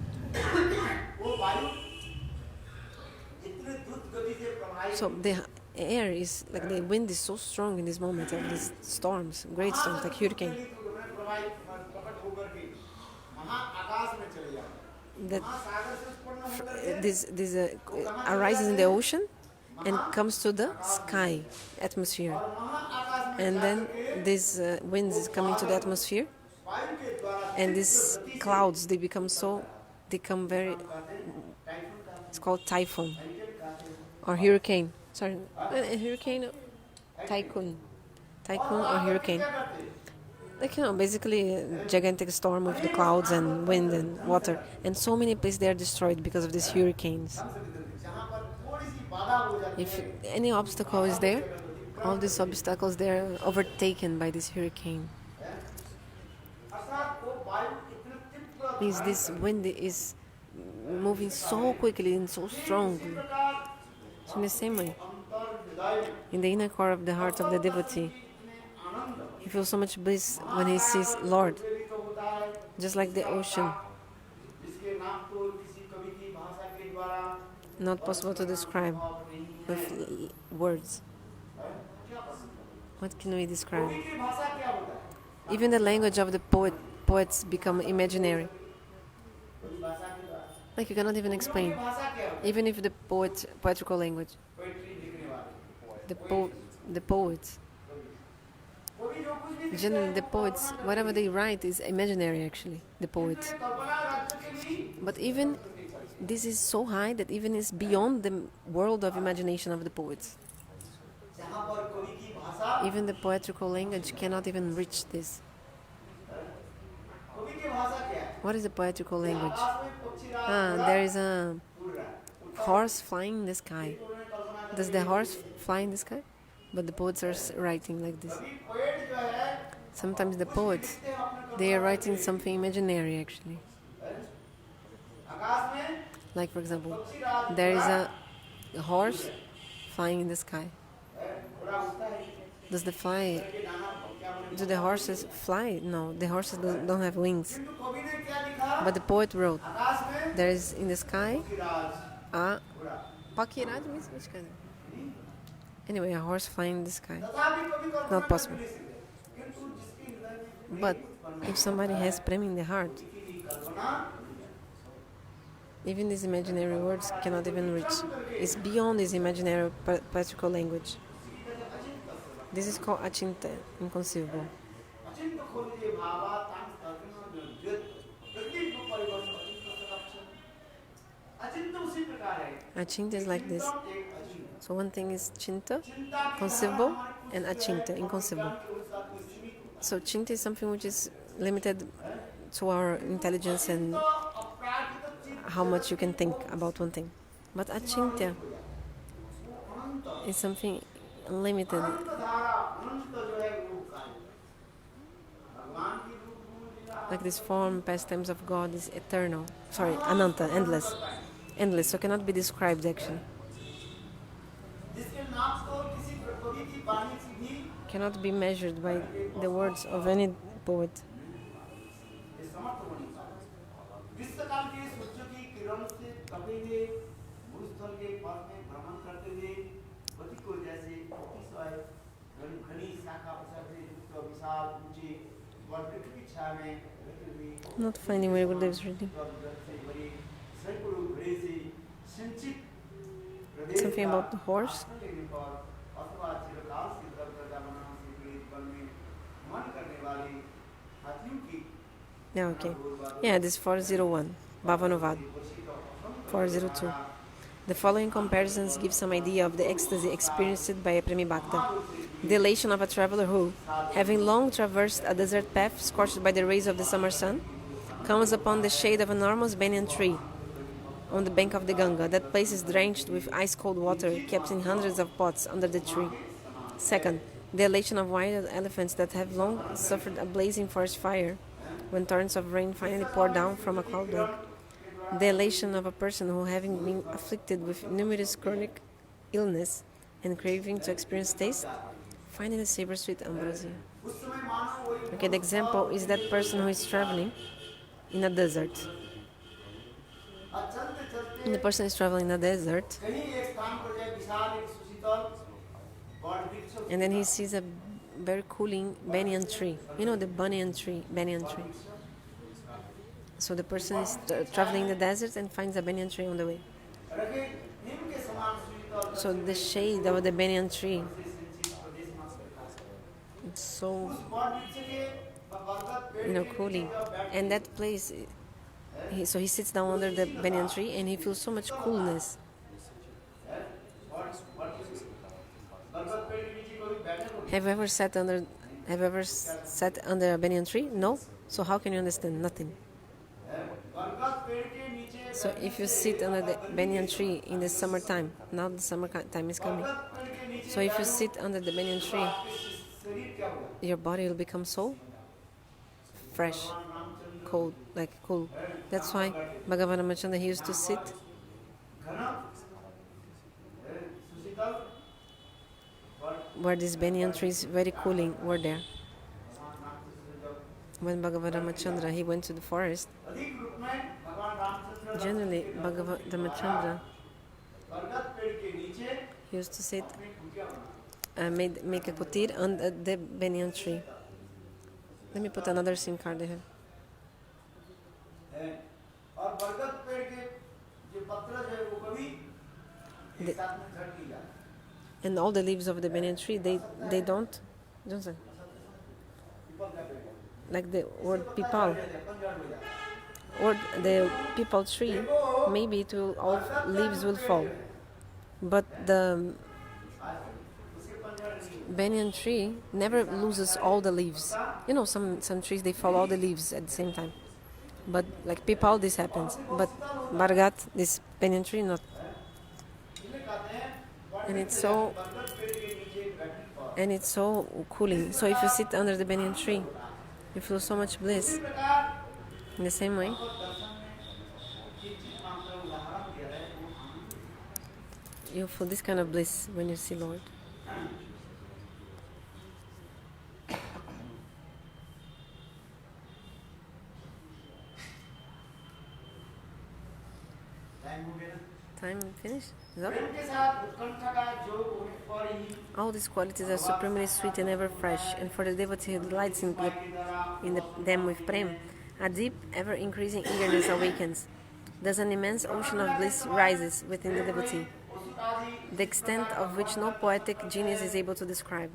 so the air is like the wind is so strong in this moment of these storms, great storms like hurricane, that this arises in the ocean and comes to the sky atmosphere, and then this wind is coming to the atmosphere, and these clouds they become very. It's called typhoon or hurricane. Sorry, hurricane, tycoon or hurricane. Like, basically a gigantic storm with the clouds and wind and water, and so many places they are destroyed because of these hurricanes. If any obstacle is there, all these obstacles they are overtaken by this hurricane. Means this wind is moving so quickly and so strongly. So in the same way, in the inner core of the heart of the devotee, he feels so much bliss when he sees Lord, just like the ocean. Not possible to describe with words. What can we describe? Even the language of the poets become imaginary. Like you cannot even explain. Even if the poetical language, the poets, generally the poets, whatever they write is imaginary actually, the poets. But even this is so high that even is beyond the world of imagination of the poets. Even the poetical language cannot even reach this. What is the poetical language? There is a horse flying in the sky. Does the horse fly in the sky? But the poets are writing like this. Sometimes the poets, they are writing something imaginary actually. Like for example, there is a horse flying in the sky. Do the horses fly? No, the horses don't have wings. But the poet wrote, there is in the sky a Pakiraj means which kind of? Anyway, a horse flying in the sky. Not possible. But if somebody has prema in the heart, even these imaginary words cannot even reach. It's beyond this imaginary poetical language. This is called achinta, inconceivable. Achinta is like this. So one thing is chinta, conceivable, and achinta, inconceivable. So chinta is something which is limited to our intelligence and how much you can think about one thing. But achinta is something unlimited. Like this form, pastimes of God is eternal. Sorry, ananta, endless. Endless, so cannot be described actually. Cannot be measured by the words of any poet. Not finding where Gurudev's reading. Something about the horse. Yeah, okay. Yeah, this 401, Bhava 402. The following comparisons give some idea of the ecstasy experienced by a premi bhakta. The elation of a traveler who, having long traversed a desert path scorched by the rays of the summer sun, comes upon the shade of an enormous banyan tree on the bank of the Ganga. That place is drenched with ice-cold water kept in hundreds of pots under the tree. Second, the elation of wild elephants that have long suffered a blazing forest fire when torrents of rain finally pour down from a cloud bank. The elation of a person who, having been afflicted with numerous chronic illness and craving to experience taste, finally savors sweet ambrosia. Okay, the example is that person who is traveling in a desert. And the person is traveling in a desert, and then he sees a very cooling banyan tree. You know the banyan tree. So the person is traveling in the desert and finds a banyan tree on the way. So the shade of the banyan tree, it's so, cooling. And that place, so he sits down under the banyan tree and he feels so much coolness. Have you ever sat under a banyan tree? No? So how can you understand? Nothing. So if you sit under the banyan tree in the summertime, now the summertime is coming. So if you sit under the banyan tree, your body will become so fresh, cold, like cool. That's why Bhagavan he used to sit where these banyan trees very cooling were there. When Bhagavan Ramachandra he went to the forest, generally Bhagavan Ramachandra he used to sit make a kutir under the banyan tree. Let me put another SIM card here. And all the leaves of the banyan tree, they don't say. Like the word pipal, or the pipal tree, maybe all leaves will fall, but the banyan tree never loses all the leaves. You know, some trees they fall all the leaves at the same time, but like pipal this happens, but Bargat, this banyan tree, not. and it's so cooling. So if you sit under the banyan tree, you feel so much bliss. In the same way, you feel this kind of bliss when you see Lord. Time finished? Is up? All these qualities are supremely sweet and ever fresh, and for the devotee who delights in them with prem, a deep, ever-increasing eagerness awakens. Thus an immense ocean of bliss rises within the devotee, the extent of which no poetic genius is able to describe.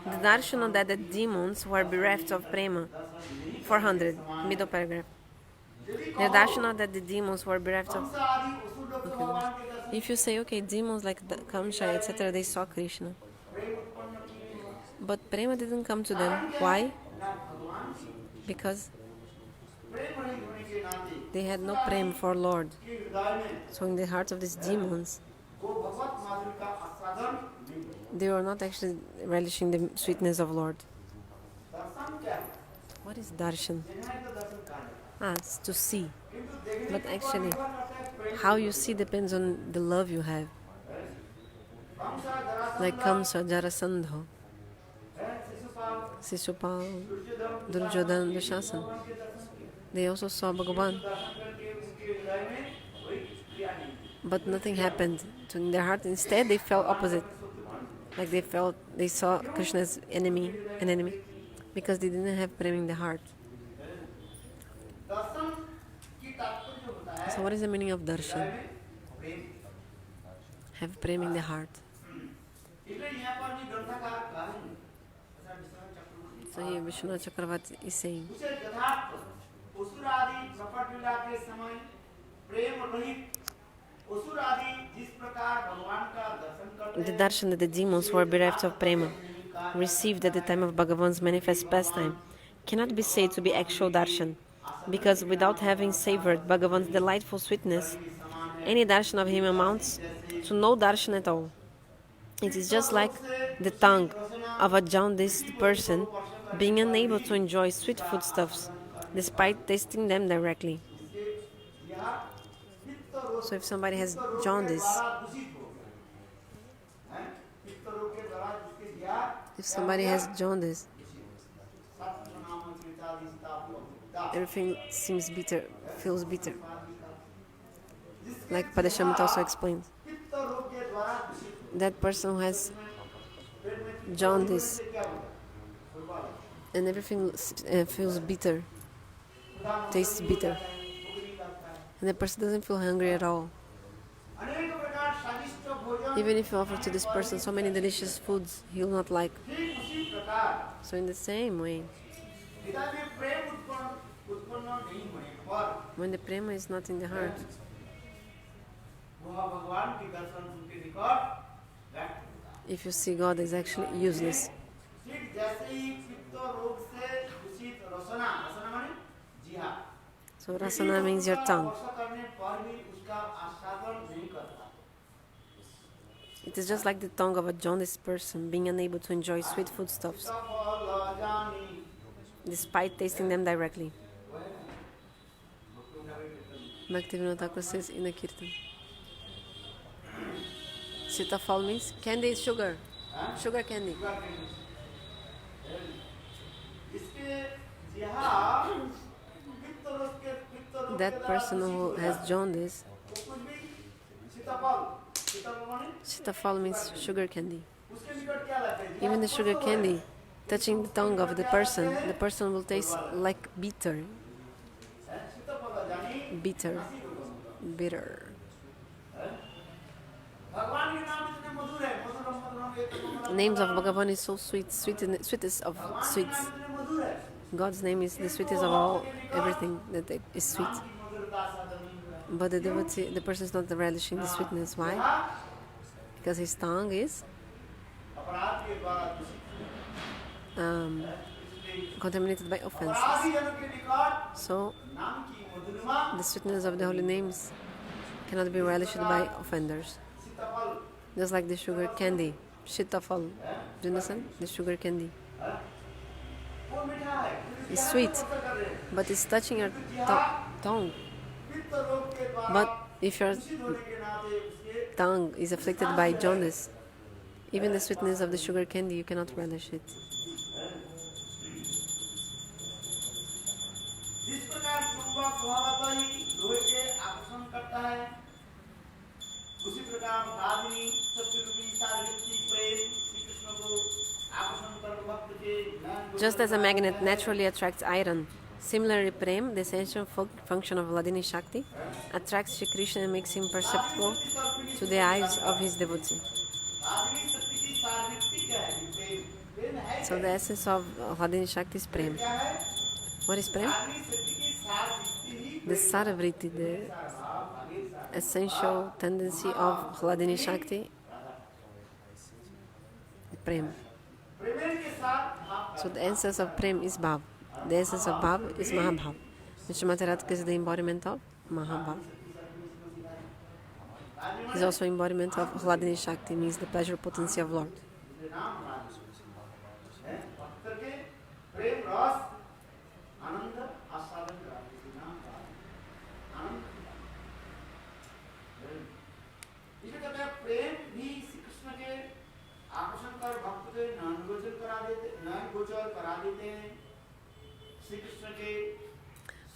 The darshan that the demons were bereft of prema, 400, middle paragraph. The darshan that the demons were bereft of... Okay. If you say, okay, demons like Kamsha, etc., they saw Krishna. But prema didn't come to them. Why? Because they had no prema for Lord. So in the heart of these demons, they were not actually relishing the sweetness of Lord. What is darshan? It's to see. But actually, how you see depends on the love you have. Like Kamsa, Jarasandha, Sisupal, Duryodhana, Dushasan. They also saw Bhagavan. But nothing happened in their heart. Instead, they felt opposite. Like they saw Krishna's an enemy, because they didn't have prema in the heart. So what is the meaning of darshan? Have prema in the heart. So here Vishwanath Chakravarti is saying, the darshan that the demons who are bereft of prema received at the time of Bhagavan's manifest pastime cannot be said to be actual darshan, because without having savored Bhagavan's delightful sweetness, any darshan of him amounts to no darshan at all. It is just like the tongue of a jaundiced person being unable to enjoy sweet foodstuffs despite tasting them directly. So if somebody has jaundice, everything seems bitter, feels bitter. Like Padashamit also explains. That person who has jaundice and everything feels bitter, tastes bitter, and the person doesn't feel hungry at all. Even if you offer to this person so many delicious foods, he will not like. So in the same way, when the prema is not in the heart, if you see God is actually useless. So rasana means your tongue. It is just like the tongue of a jaundiced person being unable to enjoy sweet foodstuffs despite tasting them directly. Bhaktivinoda Thakur says in a kirtan. Sitafal means candy is sugar. Sugar candy. That person who has jaundice, Sitafal means sugar candy. Even the sugar candy touching the tongue of the person will taste like bitter. Bitter. The names of Bhagavan is so sweet, sweetest of sweets. God's name is the sweetest of all, everything that is sweet. But the devotee, the person is not relishing the sweetness. Why? Because his tongue is contaminated by offenses. So the sweetness of the holy names cannot be relished by offenders. Just like the sugar candy, shitafal. Do you understand? The sugar candy. It's sweet, but it's touching your tongue. But if your tongue is afflicted by jaundice, even the sweetness of the sugar candy, you cannot relish it. Just as a magnet naturally attracts iron, similarly Prem, the essential function of Hladini Shakti, attracts Shri Krishna and makes him perceptible to the eyes of his devotee. So the essence of Hladini Shakti is Prem. What is Prem? The saurabhya, the essential tendency of Hladini Shakti, Prem. So the essence of Prem is Bhava. The essence of Bhava is Mahabhava. And Srimati RadhaRani is the embodiment of Mahabhava. He is also embodiment of Hladini Shakti, means the pleasure potency of Lord.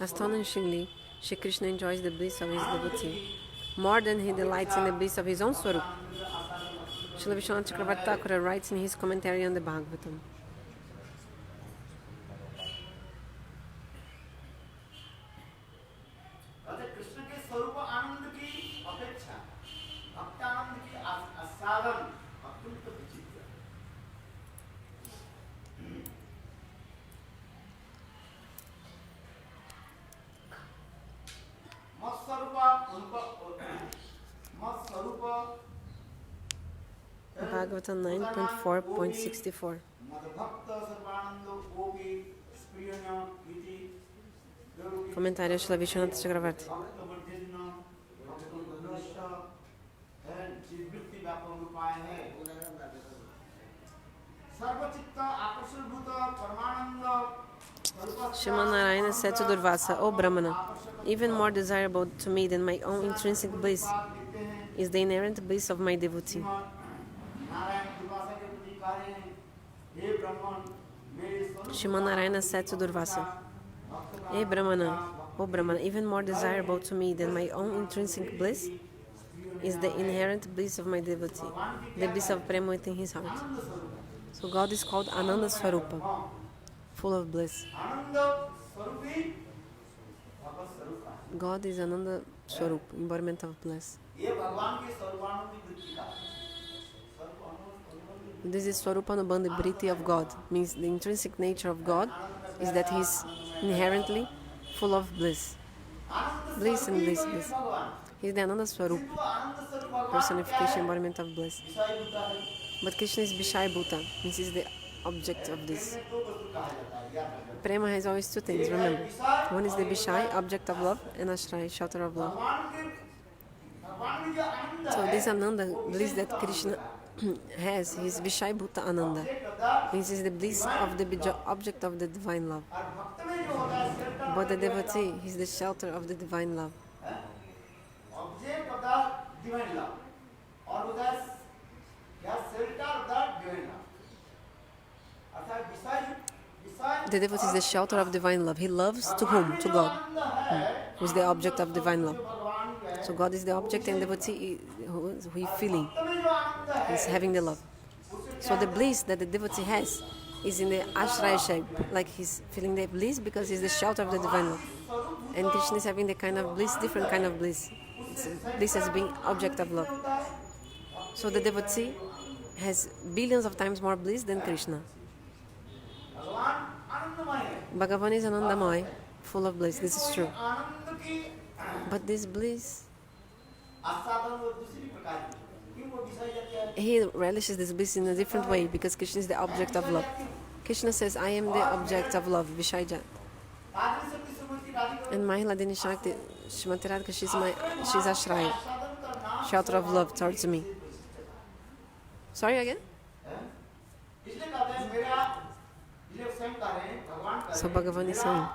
Astonishingly, Shri Krishna enjoys the bliss of his devotee more than he delights in the bliss of his own swarup. Srila Vishwanath Chakravarti Thakura writes in his commentary on the Bhagavatam. Bhagavatam 9.4.64. Comentário Srila Vishwanath Chakravarti. Shriman Narayana said to Durvasa, O Brahmana, even more desirable to me than my own intrinsic bliss is the inherent bliss of my devotee. Shriman Narayana said to Durvasa, O Brahmana, even more desirable to me than my own intrinsic bliss is the inherent bliss of my devotee, the bliss of Prema within his heart. So God is called Ananda Swarupa, full of bliss. God is Ananda Swarup, embodiment of bliss. This is Swarupanubandhi Briti of God, means the intrinsic nature of God is that he is inherently full of bliss. Bliss and bliss, bliss. He is the Ananda Swarup, personification, embodiment of bliss. But Krishna is Vishaya Bhuta, means he is the object of this. Prema has always two things, remember. One is the Vishaya, object of love, and Ashray, shelter of love. So this Ananda, bliss that Krishna has, he is Vishaya Bhuta Ananda. Means he is the bliss of the object of the divine love. But the devotee, he is the shelter of the divine love. Object of the divine love. Or the shelter of the divine love. The devotee is the shelter of divine love. He loves to whom? To God, who is the object of divine love. So God is the object and devotee who is feeling, is having the love. So the bliss that the devotee has is in the ashraya shape, like he's feeling the bliss because he's the shelter of the divine love. And Krishna is having the kind of bliss, different kind of bliss. Bliss as being object of love. So the devotee has billions of times more bliss than Krishna. Bhagavan is Anandamaya, full of bliss, this is true. But this bliss, he relishes this bliss in a different way because Krishna is the object of love. Krishna says, I am the object of love, Vishayajat. And my Hladini Shakti, Srimati Radhika, she's Ashraya, shelter of love towards me. Sorry again? So Bhagavan is saying,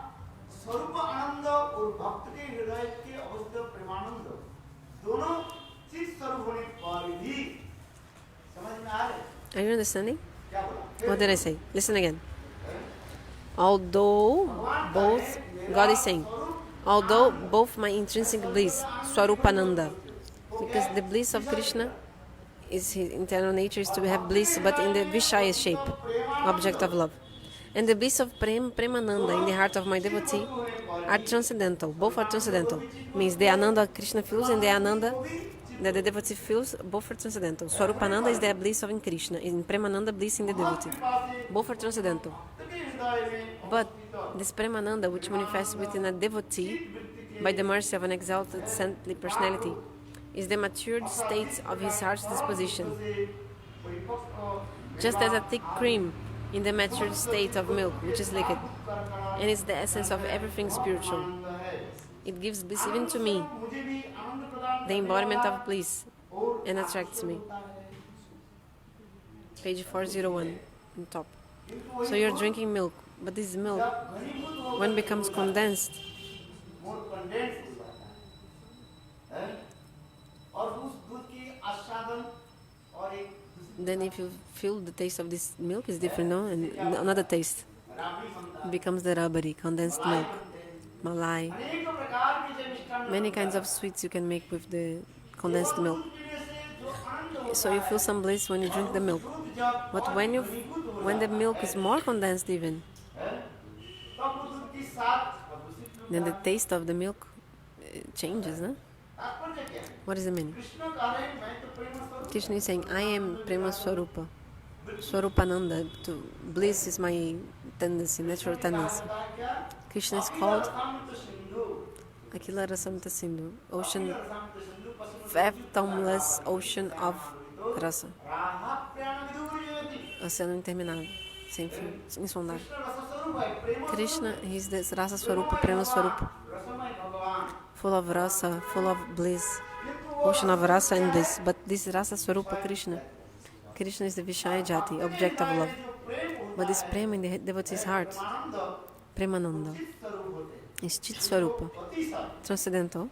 are you understanding? What did I say? Listen again. Although God is saying, although both my intrinsic bliss, Swarupananda, because the bliss of Krishna is his internal nature is to have bliss, but in the Vishaya shape, object of love. And the bliss of Premananda in the heart of my devotee are transcendental. Both are transcendental. Means the Ananda Krishna feels and the Ananda that the devotee feels, both are transcendental. Swarupananda is the bliss of in Krishna, in Premananda bliss in the devotee. Both are transcendental. But this Premananda, which manifests within a devotee by the mercy of an exalted saintly personality, is the matured state of his heart's disposition. Just as a thick cream in the matured state of milk, which is liquid, and is the essence of everything spiritual. It gives bliss even to me, the embodiment of bliss, and attracts me. Page 401 on top. So you're drinking milk, but this milk, when it becomes condensed, then if you feel the taste of this milk is different, no? And another taste becomes the rubbery, condensed milk, malai. Many kinds of sweets you can make with the condensed milk. So you feel some bliss when you drink the milk. But when the milk is more condensed even, then the taste of the milk changes, no? What is the meaning? Krishna is saying, I am Prema Swarupa. Swarupananda. To bliss is my tendency, natural tendency. Krishna is called Akila Rasamrita Sindhu, ocean, fathomless ocean of rasa. Oceano interminável, sem fim, insondável. Krishna, he's the Rasa Swarupa, Prema Swarupa, full of rasa, full of bliss, ocean of rasa and bliss. But this Rasa Swarupa Krishna is the Vishaya Jati, object of love. But this Prema in the devotee's heart, Premananda, is Chit Swarupa, transcendental,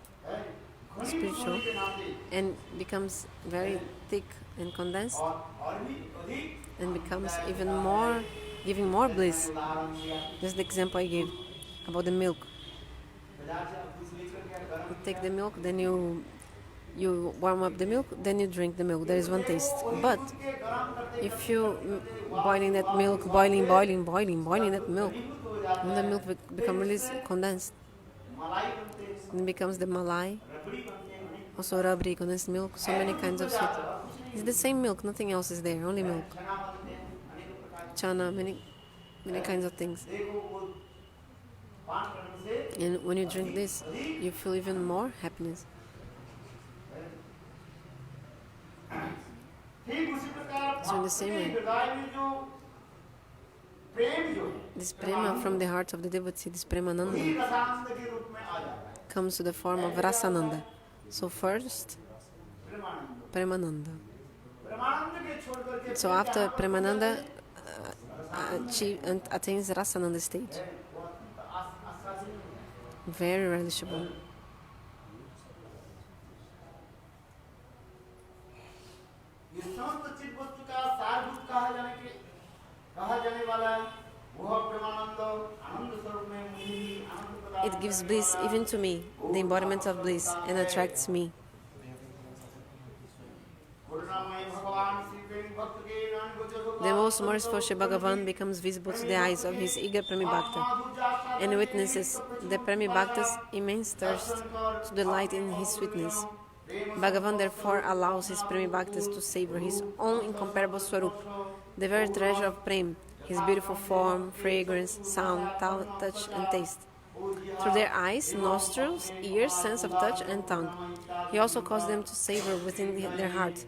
spiritual, and becomes very thick and condensed, and becomes even more, giving more bliss. That's the example I gave about the milk. You take the milk, then you warm up the milk, then you drink the milk. There is one taste. But if you boiling that milk, boiling that milk, when the milk becomes really condensed, it becomes the malai, also rabri, condensed milk, so many kinds of sweet. It's the same milk, nothing else is there, only milk. Chana, many kinds of things. And when you drink this, you feel even more happiness. So in the same way, this prema from the heart of the devotee, this premananda, comes to the form of rasananda. So first, premananda. So after premananda, attains rasananda stage. Very relishable. It gives bliss even to me, the embodiment of bliss, and attracts me. The most merciful Shri Bhagavan becomes visible to the eyes of his eager Premi Bhakta and witnesses the Premi Bhakta's immense thirst to delight in his sweetness. Bhagavan therefore allows his Premi Bhaktas to savor his own incomparable Swarup, the very treasure of Prem, his beautiful form, fragrance, sound, touch and taste. Through their eyes, nostrils, ears, sense of touch and tongue, he also caused them to savor within their heart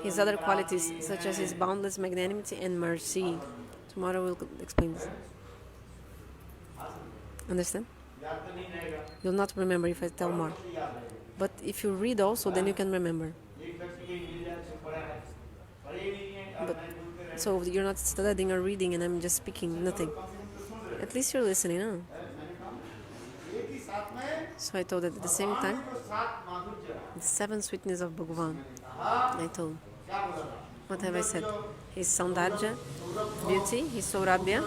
his other qualities, such as his boundless magnanimity and mercy. Tomorrow we'll explain this. Understand? You'll not remember if I tell more. But if you read also, then you can remember. But, so you're not studying or reading and I'm just speaking, nothing. At least you're listening, huh? So I told that at the same time, the 7 sweetness of Bhagavan, I told. What have I said? His saundarya, beauty, his saurabhya,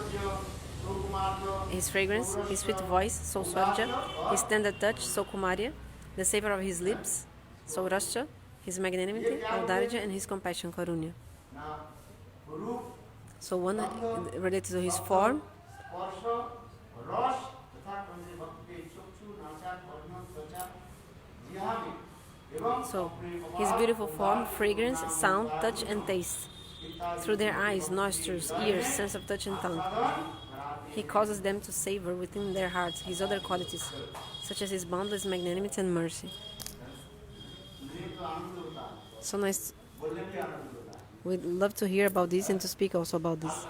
his fragrance, his sweet voice, sausarya, his tender touch, saukumarya, the savor of his lips, saurasya, his magnanimity, audarya, and his compassion, karunya. So one related to his form, so his beautiful form, fragrance, sound, touch and taste. Through their eyes, nostrils, ears, sense of touch and tongue. He causes them to savor within their hearts his other qualities, such as his boundless magnanimity and mercy. So nice. We'd love to hear about this and to speak also about this.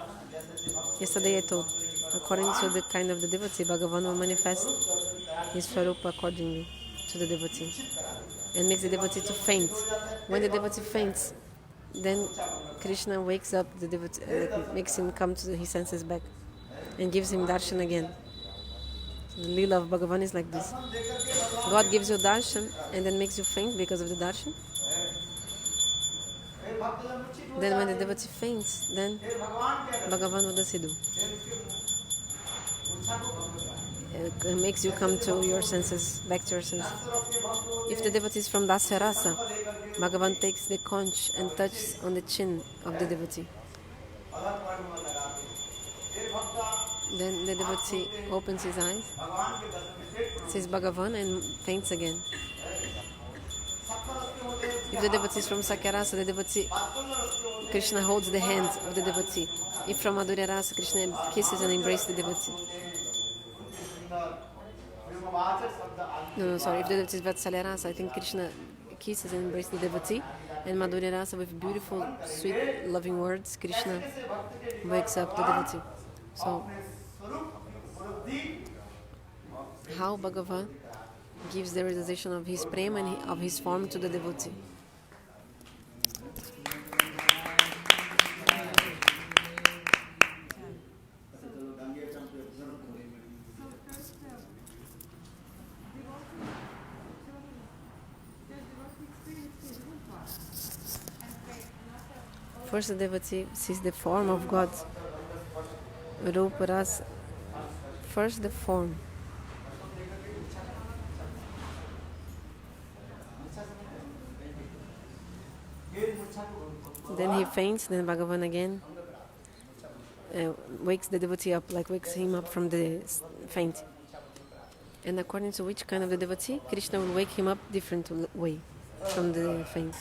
Yesterday I told, according to the kind of the devotee, Bhagavan will manifest his swarupa accordingly to the devotee and makes the devotee to faint. When the devotee faints, then Krishna wakes up the devotee, makes him come to his senses back and gives him darshan again. So the lila of Bhagavan is like this. God gives you darshan and then makes you faint because of the darshan. Then when the devotee faints, then Bhagavan, what does he do? It makes you come to your senses, back to your senses. If the devotee is from Dasya Rasa, Bhagavan takes the conch and touches on the chin of the devotee. Then the devotee opens his eyes, sees Bhagavan and faints again. If the devotee is from Sakyarasa, the devotee, Krishna holds the hand of the devotee. If from Madhurya-Rasa, Krishna kisses and embraces the devotee. Sorry, if the devotee is Vatsalya-Rasa, I think Krishna kisses and embraces the devotee. And Madhurya-Rasa, with beautiful, sweet, loving words, Krishna wakes up the devotee. So, how Bhagavan gives the realization of his prema and of his form to the devotee. First the devotee sees the form of God. Rupa Rasa. First the form. Then he faints, then Bhagavan again wakes the devotee up, like wakes him up from the faint. And according to which kind of the devotee, Krishna will wake him up different way from the faint.